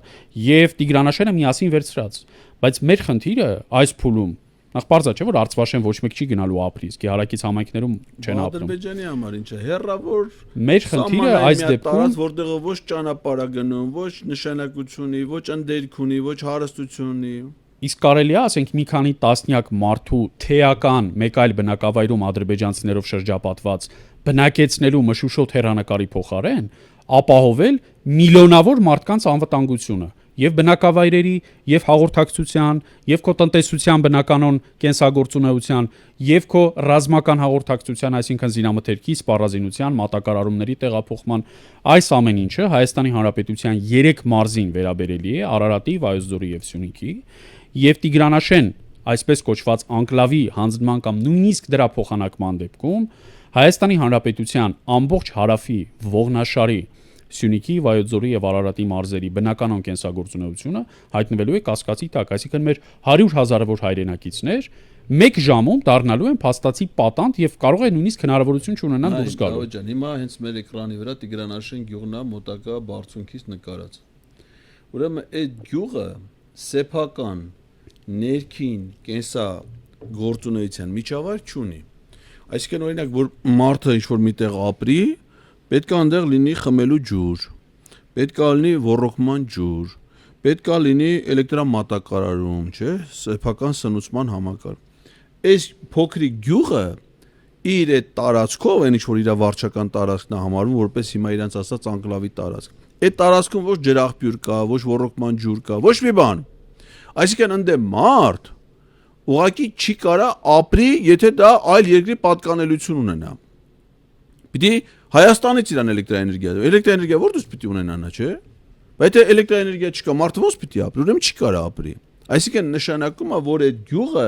A: եւ Տիգրանաշենը միասին վերցրած։ Բայց մեր խնդիրը այս փուլում նախ բարձա չէ որ Արցվաշեն ոչ մեկ չի գնալու ապրիսկ, հարակից համայնքներում չեն ապրում։
B: Ադրբեջանի համար ինչ է, հերրավոր
A: մեր խնդիրը այս դեպքում
B: որտեղով ոչ ճանապարհ է գնում, ոչ նշանակություն ունի, ոչ ընդերք ունի, ոչ հարստություն ունի։
A: Իսկ կարելի է ասենք մի քանի տասնյակ մարդու թեական մեկ այլ բնակավայրում ադրբեջանցիներով շրջապատված բնակեցնելու մշուշոտ հեռանկարի փոխարեն ապահովել միլիոնավոր մարդկանց անվտանգությունը եւ բնակավայրերի եւ հաղորդակցության եւ քո տնտեսության բնականon կենսագործունեության եւ քո ռազմական հաղորդակցության, այսինքն զինամթերքի, սպառազինության, մատակարարումների տեղափոխման այս ամեն ինչը Հայաստանի Հանրապետության 3 մարզին վերաբերելի է՝ Արարատի, Վայոց ձորի եւ Սյունիքի, եւ Տիգրանաշեն, այսպես կոչված անկլավի հանձնման կամ նույնիսկ դրա փոխանակման դեպքում Հայաստանի Հանրապետության ամբողջ հարավի ողնաշարի Սյունիքի, Վայոց ձորի եւ Արարատի մարզերի բնականon կենսագործունեությունը հայտնվելու է կասկածի տակ, այսինքն մեր 100 հազարավոր հայրենակիցներ մեկ ժամում դառնալու են փաստացի պատանդ եւ կարող է նույնիսկ հնարավորություն չունենան դուրս գալու։
B: Ջան, հիմա հենց մեր էկրանի վրա Տիգրանաշեն գյուղն է մոտակա բարձունքից նկարած։ Ուրեմն այդ գյուղը սեփական ներքին կենսա գործունեության միջավայր չունի։ Այսինքն օրինակ որ մարդը ինչ որ միտեղ ապրի, պետք է այնտեղ լինի խմելու ջուր, պետք է լինի ռոռոկման ջուր, պետք է լինի էլեկտրամատակարարում, չէ, սեփական սնուցման համակարգ։ Այս փոքրիկ գյուղը իր այդ տարածքով, այն ինչ որ իր վարչական տարածքն է համարվում, որպես հիմա իրանց ասած անկլավի տարածք։ Այդ տարածքում ոչ ջրաղբյուր կա, ոչ ռոռոկման ջուր կա, ոչ մի բան։ Այսինքն ընդ մարդ ուղղակի չի կարա ապրի, եթե դա այլ երկրի պատկանելություն ունենա։ Պիտի Հայաստանից իրան էլեկտրաէներգիա որտեղից պիտի ունենա նա, չէ՞։ Բայց եթե էլեկտրաէներգիա չկա, մարդը ո՞նց պիտի ապրի, ուրեմն չի կարա ապրի։ Այսինքն նշանակում է, որ այդ գյուղը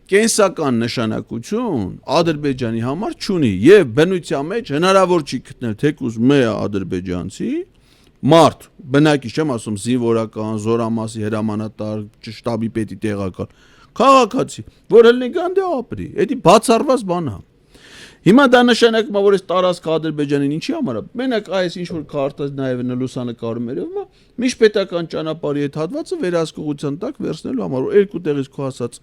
B: կենսական նշանակություն Ադրբեջանի համար չունի եւ բնության մեջ հնարավոր չի գտնել թեկուզ մեր ադրբեջանցի մարդ, բնակիչ չեմ ասում զինվորական, զորամասի հրամանատար, շտաբի պետի տեղակալ, քաղաքացի, որ ելնի գանդե ապրի, դա բացառված բան է։ Հիմա դա նշանակում է, որ այս տարածքը Ադրբեջանին ինչի համար է։ Մենակ այս ինչ որ քարտը նաև լուսանկարում երևում է, միջպետական ճանապարհի այդ հատվածը վերահսկողության տակ վերցնելու համար, որ երկու տեղից քո ասած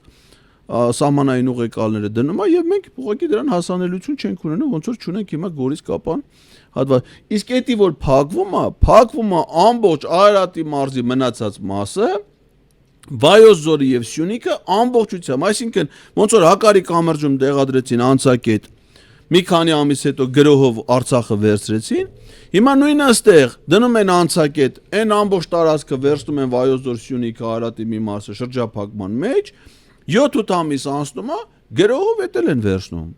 B: սահմանային ուղեկալները դնում է եւ մենք ուղղակի դրան հասանելիություն չենք ունենում, ոնց որ չունենք հիմա Գորիս Կապան հատված։ Իսկ դա որ փակվում է ամբողջ Արարատի մարզի մնացած մասը, Վայոց ձորի եւ Սյունիքը ամբողջությամբ, այսինքն ոնց որ Հակարի կամրջում տեղադրեցին անցակետ, մի քանի ամիս հետո գրոհով Արցախը վերցրեցին, հիմա նույնը այստեղ դնում են անցակետ, այն ամբողջ տարածքը վերցնում են Վայոց ձոր Սյունիքը Արարատի մի մասը շրջափակման մեջ, 7-8 ամիս անցնում է, գրողով էտել են վերցնում։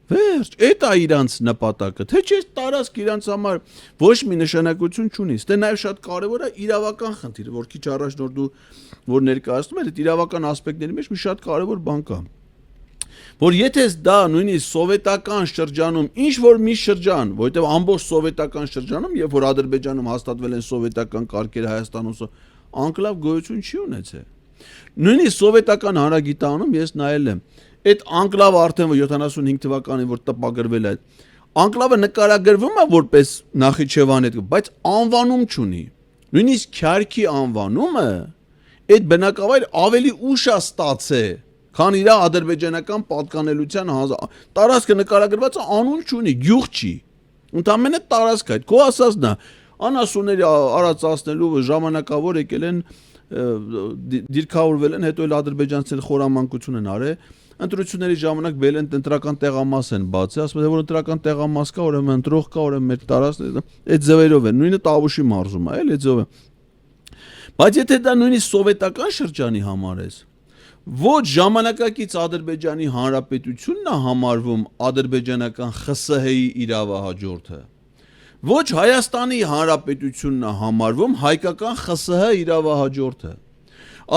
B: Վերջ, դա իրանց նպատակը, թե չէ տարածք իրանց համար ոչ մի նշանակություն չունի։ Ստե նաև շատ կարևոր է իրավական խնդիրը, որ քիչ առաջ նոր դու որ ներկայացնում ես, այդ իրավական ասպեկտների մեջ մի շատ կարևոր բան կա։ Որ եթե դա նույնիսկ սովետական շրջանում, ինչ որ մի շրջան, որովհետև ամբողջ սովետական շրջանում, երբ որ Ադրբեջանում հաստատվել են սովետական կարգերը Հայաստանում, անկլավ գոյություն չի ունեցել։ Նույնիսկ սովետական հանրագիտանում ես նայել եմ, այդ անկլավը արդեն 75 թվականին որ տպագրվել է, անկլավը նկարագրվում է որպես Նախիջևան, բայց անվանում չունի։ Նույնիսկ Քյարքի անվանումը այդ բնակավայր ավելի ուշ է ստացել, քան իր ադրբեջանական պատկանելության տարածքը նկարագրված է անուն չունի, գյուղ չի։ Ընդամենը տարածք է, քո ասածն է, անասունների արածացնելու ժամանակավոր եկել են դիրքավորվել են, հետո էլ ադրբեջանցիները խորամանկություն են արել, ընտրությունների ժամանակ բել են ընտրական տեղամաս են բացել, ասում են որ ընտրական տեղամաս կա, ուրեմն ընտրող կա, ուրեմն մեր տարածքն այդ ձևերով են, նույնը Տավուշի մարզում է, այդ ձևով է։ Բայց եթե դա նույնիսկ սովետական շրջանի համար է, ոչ ժամանակակից Ադրբեջանի Հանրապետությունն է համարվում ադրբեջանական ԽՍՀ-ի իրավահաջորդը, ոչ Հայաստանի Հանրապետությունն է համարվում հայկական ԽՍՀ իրավահաջորդը։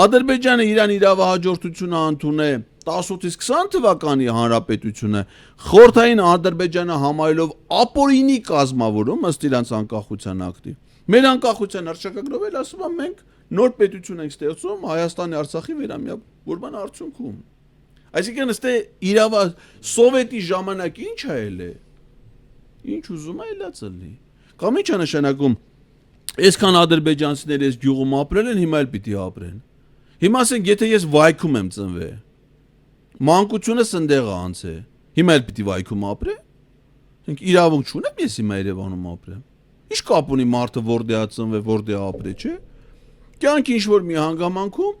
B: Ադրբեջանը իրան իրավահաջորդությունը ընդունել 18-ից 20 թվականի հանրապետությունը խորհրդային Ադրբեջանը համարելով ապօրինի կազմավորում ըստ իրանց անկախության ակտի։ Մեր անկախության հռչակագրով էլ ասում են մենք նոր պետություն ենք ստեղծում Հայաստանի Արցախի վերամիավորման արդյունքում։ Այսինքն ըստ սովետի ժամանակ ինչ է ելել։ Ինչ ուզում է ելածը լինի։ Կամ ինչ է նշանակում այսքան ադրբեջանցիներ այս գյուղում ապրել են, հիմա էլ պիտի ապրեն։ Հիմա ասենք եթե ես Վայքում եմ ծնվել, մանկությունս ընդեղ է անցել, հիմա էլ պիտի Վայքում ապրեմ։ Ասենք իրավունք չունեմ ես հիմա Երևանում ապրեմ։ Ինչ կապ ունի մարդը որտեղ է ծնվել, որտեղ ապրի, չէ՞։ Կյանքի ինչ որ մի հանգամանքում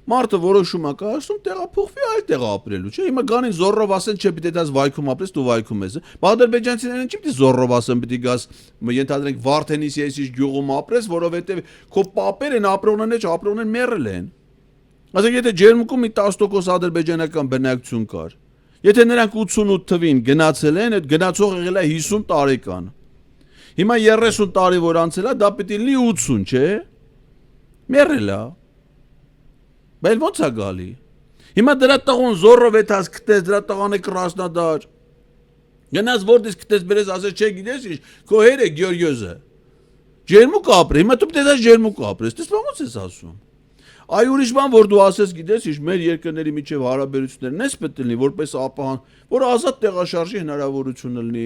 B: մարդը որոշում է կայացնում տեղափոխվի այլ տեղ ապրելու, չէ՞։ Հիմա գանին զորով ասեն, չէ, պիտի դաս Վայքում ապրես, դու Վայքում ես։ Ադրբեջանցիներն չի պիտի զորով ասեն, պիտի գաս, ենթադրենք Վարդենիսի այսիշ գյուղում ապրես, որովհետև քո պապեր են ապրողն են մեռել են։ Ասենք եթե Ջերմուկում մի 10% ադրբեջանական բնակչություն կար, եթե նրանք 88 թվին գնացել են, այդ գնացող եղել է 50 տարեկան։ Հիմա 30 տարի որ անցել է, դա պիտի լինի 80, չէ՞։ Մեռել է։ Բայց ո՞նց է գալի։ Հիմա դրա տղուն զորով էթաս գտես, դրա տղան է Կրասնոդար։ Գնաց որտես գտես բերես, ասես չէ գիտես ինչ, քո հերը Գյորգյոզը։ Ջերմուկ ապրի, հիմա դու պիտի դες Ջերմուկ ապրես, դες ո՞նց ես ասում։ Այ ուրիշ բան որ դու ասես գիտես ինչ մեր երկրների միջև հարաբերություններն էս պետք է լինի որպես ապահան, որ ազատ տեղաշարժի հնարավորությունը լինի։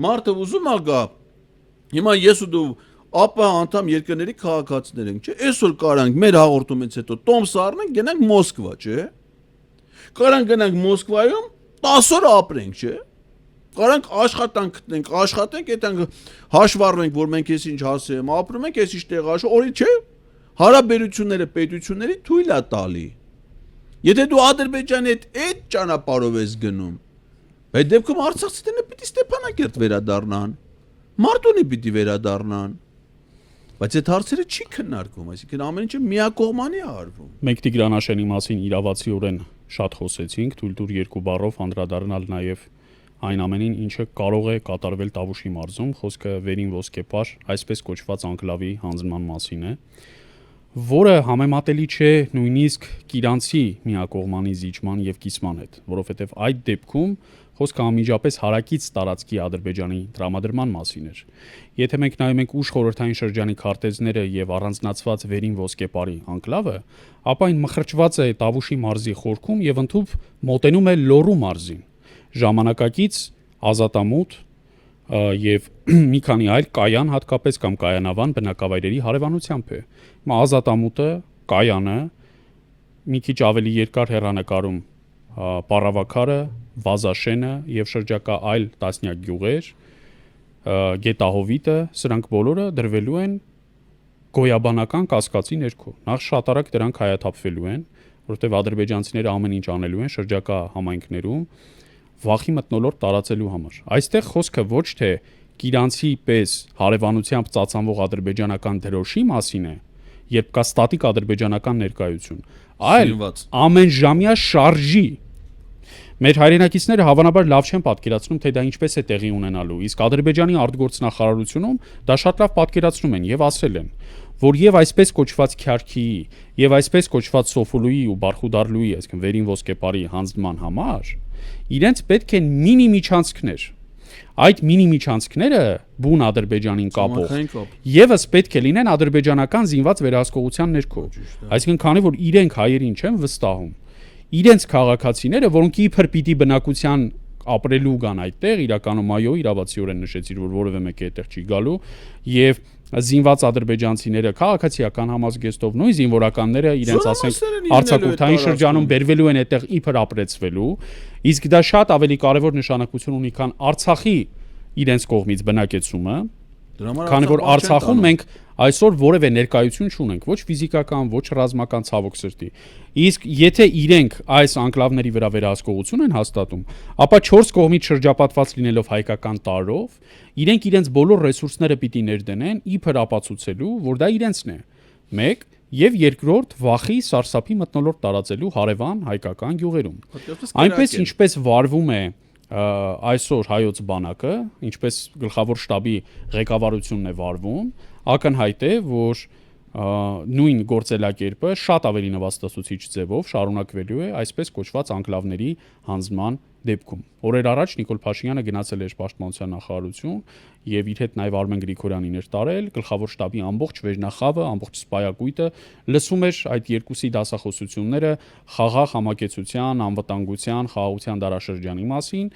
B: Մարդը ուզում է գա։ Հիմա ես ու դու ԱՊՀ անդամ երկրների քաղաքացիներ ենք, չէ՞։ Այսօր կարանք մեր հաղորդումից հետո տոմս առնենք, գնանք Մոսկվա, չէ՞։ Կարանք գնանք Մոսկվայում 10 օր ապրենք, չէ՞։ Կարանք աշխատանք գտնենք, աշխատենք, այդտեղ հաշվառվենք, որ մենք ես ինչ հասցեում ապրում ենք, ես ինչ տեղ աշխ, օրի չէ։ Հարաբերությունները պետությունների թույլ է տալի։ Եթե դու Ադրբեջանի այդ ճանապարհով ես գնում, այդ դեպքում արցախցիները պիտի Ստեփանակերտ վերադառնան։ Մարտունի պիտի վերադառնան։ Բայց այդ հարցերը չի քննարկվում, այսինքն ամեն ինչը միակողմանի է արվում։
A: Մենք Տիգրան մասին իրավացիորեն շատ խոսեցինք, թույլ տուր երկու բառով անդրադառնալ նաև այն ամենին, ինչը կարող է կատարվել Տավուշի մարզում, խոսքը վերին ոսկեպար, այսպես կոչված անկլավի հանձնման մասին է, որը համեմատելի չէ նույնիսկ Կիրանցի միակողմանի զիջման եւ կիսման հետ, որովհետեւ այդ դեպքում խոսքը անմիջապես հարակից տարածքի Ադրբեջանի տրամադրման մասին էր։ Եթե մենք նայում ենք ուշ խորհրդային շրջանի քարտեզները եւ առանձնացված վերին ոսկեպարի անկլավը, ապա այն մխրճված է Տավուշի մարզի խորքում եւ ընդհանուր մոտենում է Լոռու մարզին։ Ժամանակակից ազատամուտ եւ մի քանի այլ կայան հատկապես կամ կայանավան բնակավայրերի հարևանությամբ է։ Հիմա ազատամուտը, կայանը, մի քիչ ավելի երկար հեռանկարում Պարավաքարը, Վազաշենը եւ շրջակա այլ տասնյակ գյուղեր, Գետահովիտը, սրանք բոլորը դրվելու են գոյաբանական կասկածի ներքո։ Նախ շատ արագ դրանք հայաթափվելու են, որովհետեւ ադրբեջանցիները ամեն ինչ անելու են շրջակա համայնքներում վախի մթնոլորտ տարածելու համար։ Այստեղ խոսքը ոչ թե Կիրանցի պես հարևանությամբ ծածանվող ադրբեջանական դրոշի մասին է, երբ կա ստատիկ ադրբեջանական ներկայություն, այլ ամենժամյա շարժի։ Մեր հայրենակիցները հավանաբար լավ չեն պատկերացնում, թե դա ինչպես է տեղի ունենալու, իսկ Ադրբեջանի արտգործնախարարությունում դա շատ լավ պատկերացնում են եւ ասել են, որ եւ այսպես կոչված Քյարքիի եւ այսպես կոչված Սոֆուլուի ու Բարխուդարլուի, այսինքն վերին ոսկեպարի հանձնման համար իրենց պետք են մինի միջանցքներ։ Այդ մինի միջանցքները բուն Ադրբեջանին կապող եւս պետք է լինեն ադրբեջանական զինված վերահսկողության ներքո։ Այսինքն քանի որ իրենք հայերին չեն վստահում, իրենց քաղաքացիները, որոնք իբր պիտի բնակության ապրելու գան այդտեղ, իրականում այո, իրավացիորեն նշեցիր, որ որևէ մեկը այդտեղ չի գալու, եւ զինված ադրբեջանցիները քաղաքացիական համազգեստով նույն զինվորականները իրենց ասենք արձակուրդային շրջանում բերվելու են այդտեղ իբր ապրեցվելու, իսկ դա շատ ավելի կարևոր նշանակություն ունի, քան Արցախի իրենց կողմից բնակեցումը, քանի որ Արցախում մենք այսօր որևէ ներկայություն չունենք, ոչ ֆիզիկական, ոչ ռազմական ցավոք սրտի։ Իսկ եթե իրենք այս անկլավների վրա վերահսկողություն են հաստատում, ապա 4 կողմից շրջապատված լինելով հայկական տարրով, իրենք իրենց բոլոր ռեսուրսները պիտի ներդնեն իբր ապացուցելու, որ դա իրենցն է։ 1 եւ երկրորդ վախի սարսափի մթնոլորտ տարածելու հարևան հայկական գյուղերում։ Այնպես ինչպես վարվում է այսօր հայոց բանակը, ինչպես գլխավոր շտաբի ղեկավարությունն է վարվում, ակնհայտ է, որ նույն գործելակերպը շատ ավելի նվաստացուցիչ ձևով շարունակվելու է այսպես կոչված անկլավների հանձնման դեպքում։ Օրեր առաջ Նիկոլ Փաշինյանը գնացել էր Պաշտպանության նախարարություն եւ իր հետ նաեւ Արմեն Գրիգորյանին էր տարել, գլխավոր շտաբի ամբողջ վերնախավը, ամբողջ սպայակույտը լսում էր այդ երկուսի դասախոսությունները խաղաղ համակեցության, անվտանգության, խաղաղության դարաշրջանի մասին,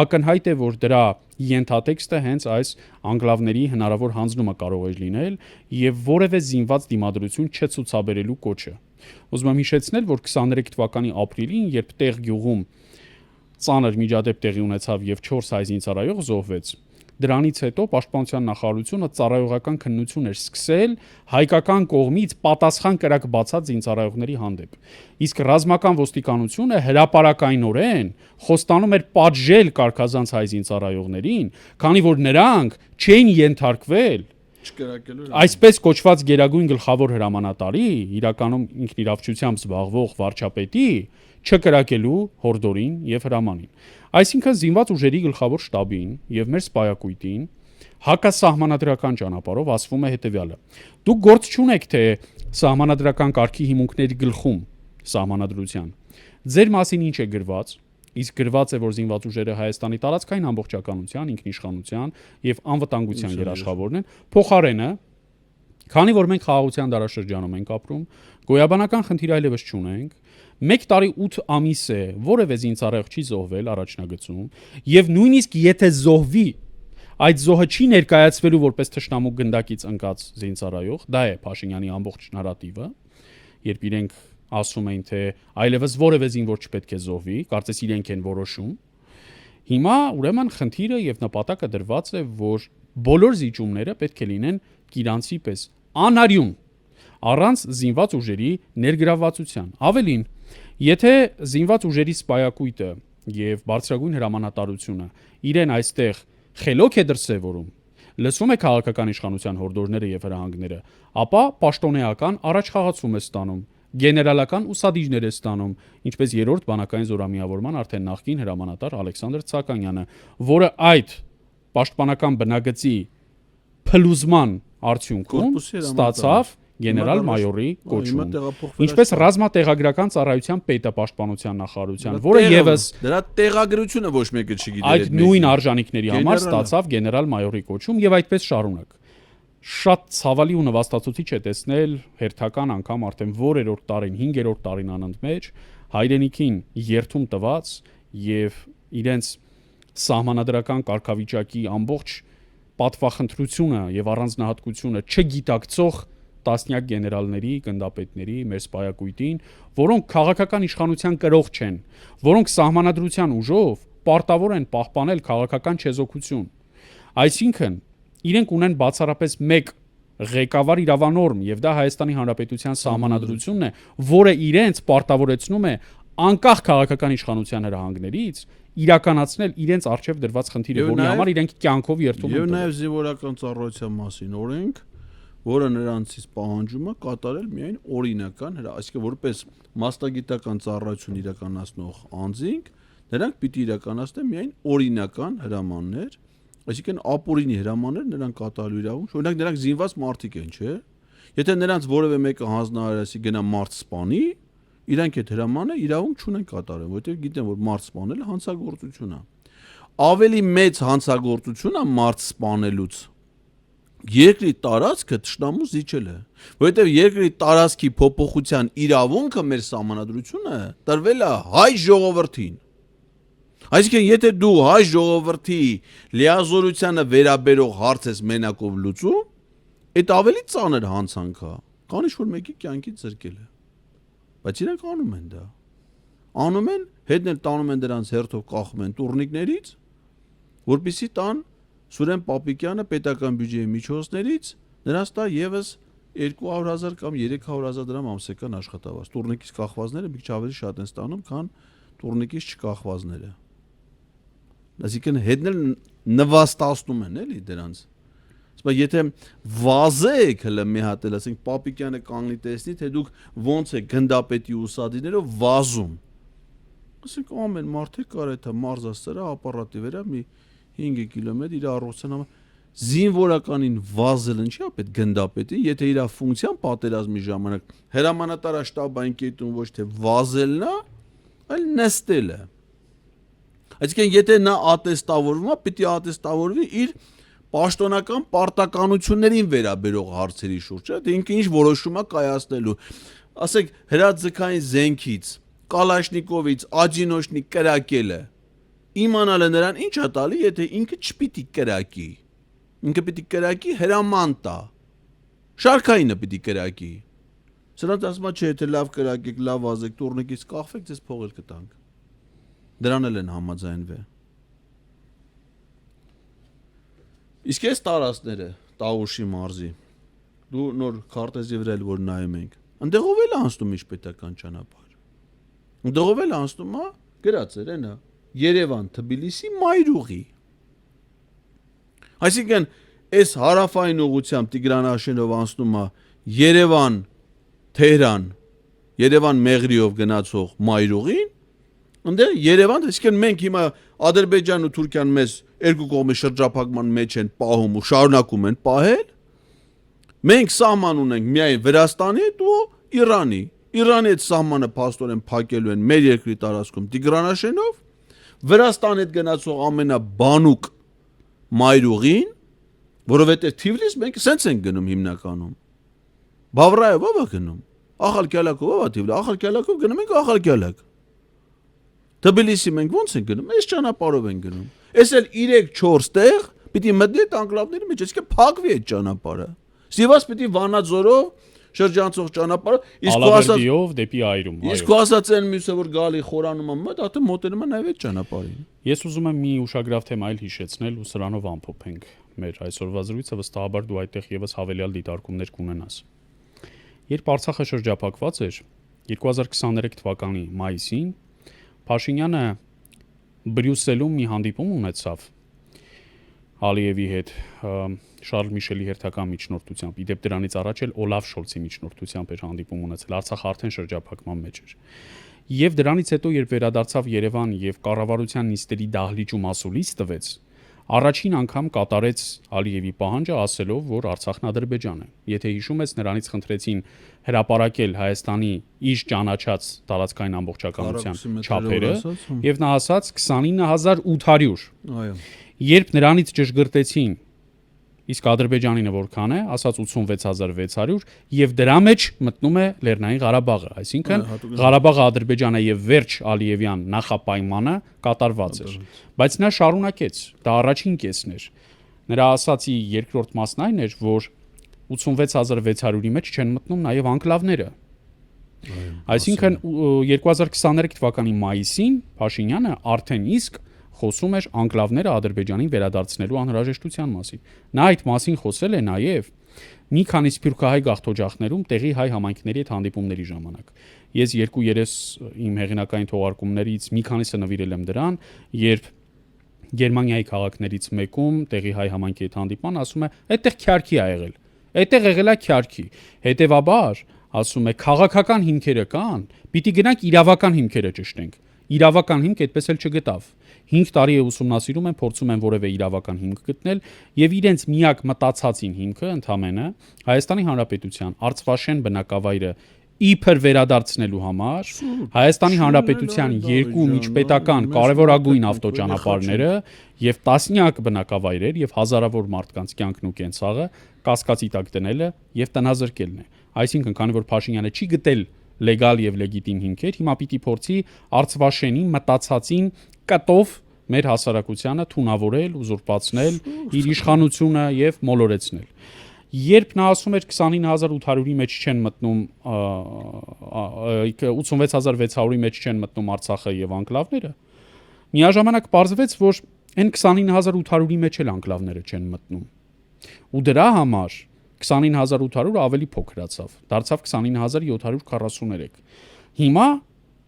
A: ակնհայտ է, որ դրա ենթատեքստը հենց այս անկլավների հնարավոր հանձնումը կարող է լինել եւ որևէ զինված դիմադրություն չցուցաբերելու կոչը։ Ուզում եմ հիշեցնել, որ 23 թվականի ապրիլին, երբ տեղ գյուղում ծանր միջադեպ տեղի ունեցավ եւ 4 հայ զինծառայող զոհվեց, դրանից հետո Պաշտպանության նախարարությունը ծառայողական քննություն էր սկսել հայկական կողմից պատասխան կրակ բացած զինծառայողների հանդեպ։ Իսկ ռազմական ոստիկանությունը հրապարակայնորեն խոստանում էր պատժել կարգազանց հայ զինծառայողներին, քանի որ նրանք չէին ենթարկվել այսպես կոչված գերագույն գլխավոր հրամանատարի, իրականում ինքնիրավչությամբ զբաղվող վարչապետի չկրակելու հորդորին եւ հրամանին։ Այսինքն զինված ուժերի գլխավոր շտաբին եւ մեր սպայակույտին հակասահմանադրական ճանապարհով ասվում է հետեւյալը. դուք գործ չունեք թե սահմանադրական կարգի հիմունքների գլխում սահմանադրության ձեր մասին ինչ է գրված, իսկ գրված է, որ զինված ուժերը Հայաստանի տարածքային ամբողջականության, ինքնիշխանության եւ անվտանգության երաշխավորն են, փոխարենը, քանի որ մենք խաղաղության դարաշրջանում ենք ապրում, գոյաբանական խնդիր այլևս չունենք, 1 տարի 8 ամիս է որևէ զինծառայող չի զոհվել առաջնագծում եւ նույնիսկ եթե զոհվի, այդ զոհը չի ներկայացվելու որպես թշնամու գնդակից ընկած զինծառայող, դա է Փաշինյանի ամբողջ նարատիվը, երբ իրենք ասում էին, թե այլևս որևէ զինվոր չպետք է զոհվի, կարծես իրենք են որոշում, Հիմա ուրեմն խնդիրը եւ նպատակը դրված է, որ բոլոր զիջումները պետք է լինեն գիրանցի պես անարյուն, առանց զինված ուժերի ներգրավվածության։ Ավելին, եթե զինված ուժերի սպայակույտը եւ բարձրագույն հրամանատարությունը իրեն այստեղ խելոք է դրսևորում, լսում է քաղաքական իշխանության հորդորները եւ հրահանգները, ապա պաշտոնեական առաջխաղացում է ստանում, գեներալական ուսադիժներ է ստանում, ինչպես երրորդ բանակային զորամիավորման արդեն նախկին հրամանատար Ալեքսանդր Ցականյանը, որը այդ պաշտպանական բնագծի փլուզման արդյունքում ստացավ գեներալ-մայորի կոչում, ինչպես ռազմատեղագրական ծառայության պետը պաշտպանության նախարարության, որը եւս
B: դրա տեղագրությունը ոչ մեկը չգիտեր
A: այդ նույն արժանինքների համար ստացավ գեներալ-մայորի կոչում եւ այդպես շարունակ։ Շատ ցավալի ու նվաստացուցիչ է տեսնել հերթական անգամ արդեն որերորդ տարին, 5-րդ տարին անընդմեջ հայրենիքին երթում տված եւ իրենց սահմանադրական կարգավիճակի ամբողջ պատվախնդրությունը եւ առանձնահատկությունը չգիտակցող տասնյակ գեներալների, գնդապետների, մեր սպայակույտին, որոնք քաղաքական իշխանության կրող չեն, որոնք սահմանադրության ուժով պարտավոր են պահպանել քաղաքական չեզոքություն։ Այսինքն, իրենք ունեն բացառապես մեկ ղեկավար իրավանորմ, եւ դա Հայաստանի Հանրապետության սահմանադրությունն է, որը իրենց պարտավորեցնում է անկախ քաղաքական իշխանության հրահանգներից իրականացնել իրենց արժեվ դրված խնդիրը, որի համար իրենք կյանքով երթում են։
B: Եվ նաեւ զինվորական ծառայության մասին օրենք, որը նրանցից պահանջում է կատարել միայն օրինական, այսինքն որպես մասնագիտական ծառայություն իրականացնող անձինք, նրանք պիտի իրականացնեն միայն օրինական հրամաններ, այսինքն ապօրինի հրամաններ նրանք կատարելու իրավունք, օրինակ նրանք զինված մարդիկ են, չէ՞։ Եթե նրանց որևէ մեկը հանձնարարեսի գնա մարդ սպանի, իրանք այդ հրամանը իրավունք չունեն կատարել, որովհետև գիտեն, որ մարդ սպանելը հանցագործություն է։ Ավելի մեծ հանցագործություն է մարդ սպանելուց երկրի տարածքը տշնամու զիջելը, որովհետև երկրի տարածքի փոփոխության իրավունքը մեր սահմանադրությունը տրվել է հայ ժողովրդին։ Այսինքն, եթե դու հայ ժողովրդի լիազորությանը վերաբերող հարց ես մենակով լուծում, այդ ավելի ծանր հանցանք է, քան ինչ-որ մեկի կյանքից զրկելը։ Բայց իրենք անում են դա։ Անում են, հետն էլ տանում են դրանց հերթով կախում են տուրնիկներից, որպեսզի տան Սուրեն Պապիկյանը պետական բյուջեի միջոցներից նրանց տա եւս 200,000 կամ 300,000 դրամ ամսական աշխատավարձ։ Տուրնիկից կախվածները մի քիչ ավելի շատ են ստանում, քան տուրնիկից չկախվածները։ Այսինքն հետն էլ նվաստացնում են էլի դրանց։ Բայց եթե վազեք հələ մի հատ էլ ասենք Պապիկյանը կանգնի տեսնի, թե դուք ոնց է գնդապետի ուսադիներով վազում։ Ասենք ամեն մարդը կար այդ մարզասրա ապարատի վրա մի 5 կիլոմետր իր առողջության համար զինվորականին վազելը ինչի՞ է պետք գնդապետի, եթե իր ֆունկցիան պատերազմի ժամանակ հրամանատարաշտաբային կետում ոչ թե վազելն է, այլ նստելը։ Այսինքն եթե նա ատեստավորվում է, պիտի ատեստավորվի իր պաշտոնական պարտականություններին վերաբերող հարցերի շուրջ, թե ինքը ինչ որոշում է կայացնելու։ Ասենք հրաձգային զենքից, կալաշնիկովից, աջինոշնի կրակելը իմանալը նրան ինչ է տալի, եթե ինքը չպիտի կրակի։ Ինքը պիտի կրակի հրաման տա։ Շարքայինը պիտի կրակի։ Սրանց ասում է, չէ, եթե լավ կրակեք, լավ վազեք, տուրնիկից կախվեք, ձեզ փողել կտանք։ Դրան էլ են համաձայնվել։ Իսկ այս տարածքները Տավուշի մարզի դու նոր քարտեզի վրա էլ որ նայում ենք, այնտեղով էլ անցնում ինչ պետական ճանապարհ։ Այնտեղով էլ անցնում է գրած էր այնա Երևան, Թբիլիսի, Մայրուղի։ Այսինքն այս հարավային ուղությամբ Տիգրանաշենով անցնում է Երևան, Թեհրան, Երևան Մեղրիով գնացող Մայրուղին, այնտեղ Երևան, այսինքն մենք հիմա Ադրբեջանն ու Թուրքիան մեզ երկու կողմի շրջափակման մեջ են պահում ու շարունակում են պահել։ Մենք սահման ունենք միայն Վրաստանի հետ ու Իրանի։ Իրանի հետ սահմանը փաստորեն փակելու են մեր երկրի տարածքում Տիգրանաշենով, Վրաստանի հետ գնացող ամենաբանուկ Մայրուղին, որովհետև Թիֆլիս մենք սենց ենք գնում հիմնականում։ Բավրայով ո՞վ է գնում։ Ախալքյալակով ո՞վ է Թիֆլի։ Ախալքյալակով գնում ենք Ախալքյալակ։ Թբիլիսի մենք ո՞նց ենք գնում։ Այս ճանապարհով ենք գնում։ Այս էլ 3-4 տեղ պիտի մտնի այդ անկլավների մեջ, այսինքն փակվի այդ ճանապարհը։ Սիվաս պիտի Վանաձորով շրջանցող ճանապարհը, իսկ
A: Ալավերդիով դեպի այրում, այո։
B: Իսկ ասած այն մյուսը որ գալի խորանում է, դա թե մոտենում է նաև այդ ճանապարհին։
A: Ես ուզում եմ մի ուշագրավ թեմա այլ հիշեցնել ու սրանով ամփոփենք մեր այսօրվա զրույցը, վստահաբար դու այդտեղ եւս հավելյալ դիտարկումներ կունենաս։ Երբ Արցախը շրջափակված էր 2023 թվականի մայիսին, Փաշինյանը Բրյուսելում մի հանդիպում ունեցավ Ալիևի հետ, Շարլ Միշելի հերթական միջնորդությամբ, իդեպ դրանից առաջ էլ Օլաֆ Շոլցի միջնորդությամբ էր հանդիպում ունեցել, Արցախը արդեն շրջափակման մեջ էր։ Եվ դրանից հետո, երբ վերադարձավ Երևան եւ կառավարության նիստերի դահլիճում ասուլիս տվեց, առաջին անգամ կատարեց Ալիևի պահանջը, ասելով, որ Արցախն Ադրբեջան է։ Եթե հիշում ես, նրանից խնդրեցին հրապարակել Հայաստանի իր ճանաչած տարածքային ամբողջականության չափերը, եւ նա ասաց 29800։
B: Այո։
A: Երբ նրանից ճշգրտեցին, իսկ Ադրբեջանինը որքան է, ասաց 86600 եւ դրա մեջ մտնում է Լեռնային Ղարաբաղը, այսինքն Ղարաբաղը Ադրբեջան է եւ վերջ Ալիևյան նախապայմանը կատարված էր։ Բայց նա շարունակեց, դա առաջին կեսն էր։ Նրա ասացի երկրորդ մասն այն էր, որ 86600-ի մեջ չեն մտնում նաեւ անկլավները։ Այսինքն 2023 թվականի մայիսին Փաշինյանը արդեն իսկ խոսում էր անկլավները Ադրբեջանին վերադարձնելու անհրաժեշտության մասին։ Նա այդ մասին խոսել է նաև մի քանի սփյուռքահայ գաղթօջախներում տեղի հայ համայնքների հետ հանդիպումների ժամանակ։ Ես 2-3 իմ հեղինակային թողարկումներից մի քանիսը նվիրել եմ դրան, երբ Գերմանիայի քաղաքներից մեկում տեղի հայ համայնքի հետ հանդիպման ասում է, այդտեղ քյարքի ա եղել։ Այդտեղ եղել է քյարքի։ Հետևաբար, ասում է, քաղաքական հիմքերը կան, պիտի գնանք իրավական հիմքերը ճշտենք։ Իրավական հիմք այդպես էլ չգտավ։ 5 տարի է ուսումնասիրում են, փորձում են որևէ իրավական հիմք գտնել եւ իրենց միակ մտածածին հիմքը ընդամենը Հայաստանի Հանրապետության Արցվաշեն բնակավայրը իբր վերադարձնելու համար Հայաստանի Հանրապետության երկու միջպետական կարևորագույն ավտոճանապարհները եւ տասնյակ բնակավայրեր եւ հազարավոր մարդկանց կյանքն ու կենցաղը կասկածի տակ դնելը եւ տնազրկելն է։ Այսինքն, քանի որ Փաշինյանը չի գտել լեգալ եւ լեգիտիմ հիմքեր, հիմա պիտի փորձի Արցվաշենի մտածածին կտով մեր հասարակությանը թունավորել, ուզուրպացնել, իր իշխանությունը եւ մոլորեցնել։ Երբ նա ասում էր 29800-ի մեջ չեն մտնում 86600-ի մեջ չեն մտնում Արցախը եւ անկլավները, միաժամանակ պարզվեց, որ այն 29800-ի մեջ էլ անկլավները չեն մտնում։ Ու դրա համար 29800-ը ավելի փոքրացավ, դարձավ 29743։ Հիմա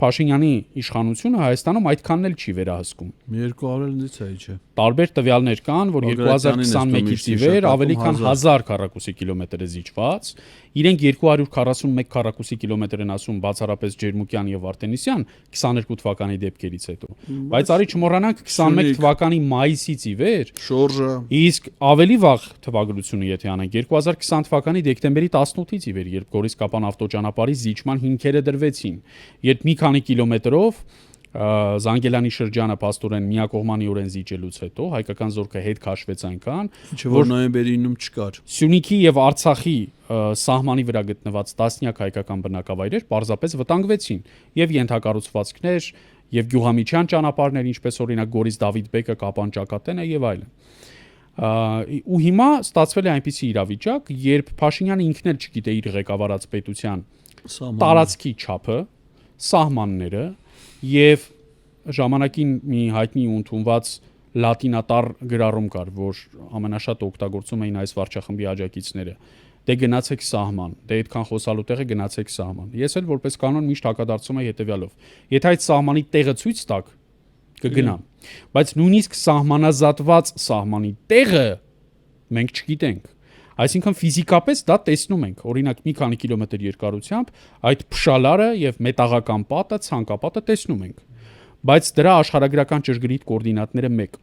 A: Փաշինյանի իշխանությունը Հայաստանում այդքանն էլ չի վերահսկում։
B: 200-ից է, չէ։
A: Տարբեր տվյալներ կան, որ 2021-ից ի վեր ավելի քան 1000 քառակուսի կիլոմետր է զիջված։ Իրենք 241 քառակուսի կիլոմետր են ասում բացառապես Ջերմուկյան եւ Արտենիսյան 22 թվականի դեպքերից հետո։ Բայց արի չմոռանանք 21 թվականի մայիսից ի վեր
B: շորժը։
A: Իսկ ավելի վաղ թվագրությունը եթե անենք 2020 թվականի դեկտեմբերի 18-ից ի վեր, երբ Գորիս-Կապան ավտոճանապարհի զիջման հիմքերը դրվեցին, երբ մի քանի կիլոմետրով Զանգելանի շրջանը փաստորեն միակողմանիորեն զիջելուց հետո հայկական զորքը հետ քաշվեց այնքան,
B: որ նոյեմբերի 9-ում չկար։
A: Սյունիքի եւ Արցախի սահմանի վրա գտնված տասնյակ հայկական բնակավայրեր պարզապես վտանգվեցին եւ ենթակառուցվածքներ եւ գյուղամիջյան ճանապարհներ, ինչպես օրինակ Գորիս Դավիթ-բեկը, Կապան Ճակատենը եւ այլն։ Ու հիմա ստացվել է այնպիսի իրավիճակ, երբ Փաշինյանը ինքն էլ չգիտե իր ղեկավարած պետության տարածքի չափը, սահմանները եւ ժամանակին մի հայտնի ու ընդունված լատինատար գրառում կար, որ ամենաշատ օգտագործում էին այս վարչախմբի աջակիցները։ Դե գնացեք սահման, դե այդքան խոսալու տեղը գնացեք սահման։ Ես էլ որպես կանոն միշտ հակադարձում եմ հետեւյալով. եթե այդ սահմանի տեղը ցույց տաք, կգնամ, բայց նույնիսկ սահմանազատված սահմանի տեղը մենք չգիտենք։ Այսինքն ֆիզիկապես դա տեսնում ենք, օրինակ մի քանի կիլոմետր երկարությամբ այդ փշալարը եւ մետաղական պատը, ցանկապատը տեսնում ենք։ Բայց դրա աշխարհագրական ճշգրիտ կոորդինատները 1։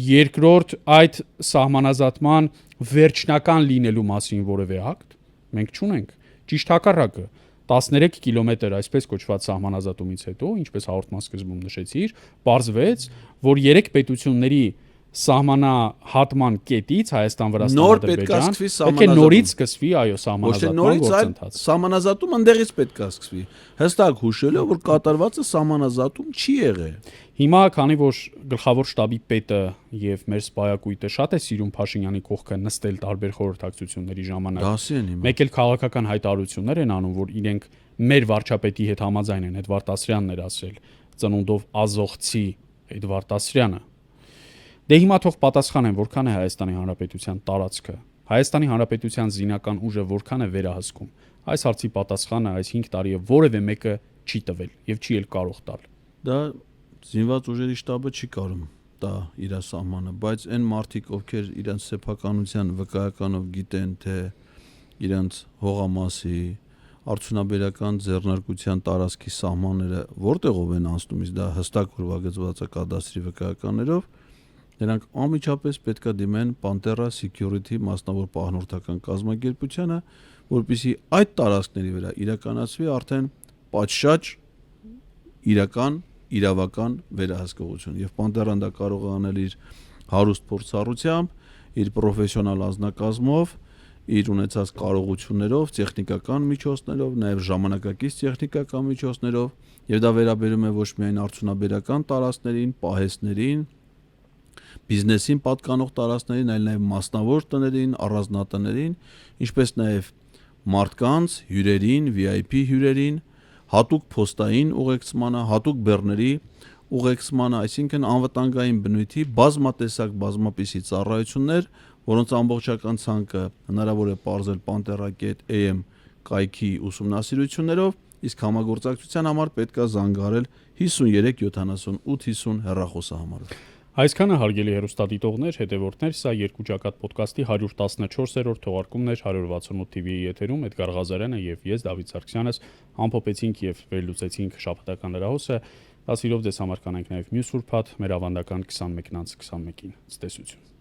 A: Երկրորդ, այդ սահմանազատման վերջնական լինելու մասին որևէ ակտ մենք չունենք։ Ճիշտ հակառակը 13 կիլոմետր այսպես կոչված սահմանազատումից հետո, ինչպես հաղորդման սկզբում նշեցիր, պարզվեց, որ 3 պետությունների սահմանահատման կետից Հայաստան-Վրաստան
B: Նոր պետք է
A: Ադրբեջան
B: սկսվի
A: պետք է
B: սահմանազատում։
A: նորից սկսվի այո
B: Ոչ թե
A: սահմանազատման
B: նորից, այլ
A: գործընթաց։
B: սահմանազատում ընդեղից պետք է սկսվի։ Հստակ հուշելով, որ կատարվածը սահմանազատում չի եղել։
A: Հիմա քանի որ գլխավոր շտաբի պետը եւ մեր սպայակույտը շատ է սիրում Փաշինյանի կողքը նստել տարբեր խորհրդակցությունների ժամանակ,
B: Դասի են հիմա։
A: մեկ էլ քաղաքական հայտարարություններ են անում, որ իրենք մեր վարչապետի հետ համաձայն են, Էդվարդ Ասրյանն էր ասել, ծնունդով ազողցի Էդվարդ Ասրյանը։ Դե հիմա թող պատասխանեն, որքան է Հայաստանի Հանրապետության տարածքը, Հայաստանի Հանրապետության զինական ուժը որքան է վերահսկում։ Այս հարցի պատասխանը այս 5 տարի է որևէ մեկը չի տվել եւ չի էլ կարող տալ։
B: Դա զինված ուժերի շտաբը չի կարող տա իր սահմանը, բայց այն մարդիկ, ովքեր իրենց սեփականության վկայականով գիտեն, թե իրենց հողամասի արդյունաբերական ձեռնարկության տարածքի սահմանները որտեղով են անցնում, իսկ դա հստակ ուրվագծված է կադաստրի վկայականներով, նրանք անմիջապես պետք է դիմեն Pantera Security մասնավոր պահնորդական կազմակերպությանը, որպեսզի այդ տարածքների վրա իրականացվի արդեն պատշաճ իրական իրավական վերահսկողություն եւ Pantera-ն դա կարող է անել իր հարուստ փորձառությամբ, իր պրոֆեսիոնալ անձնակազմով, իր ունեցած կարողություններով, տեխնիկական միջոցներով, նաեւ ժամանակակից տեխնիկական միջոցներով, եւ դա վերաբերում է ոչ միայն արդյունաբերական տարածքներին, պահեստներին, բիզնեսին պատկանող տարածքներին, այլ նաեւ մասնավոր տներին, առանձնատներին, ինչպես նաեւ մարդկանց, հյուրերին, VIP հյուրերին, հատուկ փոստային ուղեկցմանը, հատուկ բեռների ուղեկցմանը, այսինքն անվտանգային բնույթի բազմատեսակ բազմապիսի ծառայություններ, որոնց ամբողջական ցանկը հնարավոր է պարզել pantera.am կայքի ուսումնասիրություններով, իսկ համագործակցության համար պետք է զանգահարել 53 78 50 հեռախոսահամարով։
A: Այսքանը հարգելի հեռուստադիտողներ, հետևորդներ, սա երկու ճակատ ոդկասթի 114-րդ թողարկումն էր 168 TV-ի եթերում Էդգար Ղազարյանը եւ ես Դավիթ Սարգսյանս ամփոփեցինք եւ վերլուծեցինք շաբաթական լրահոսը։ Դա սիրով ձեզ համար կանենք նաեւ մյուս ուրբաթ մեր ավանդական 21-ից 21-ին։ Ցտեսություն։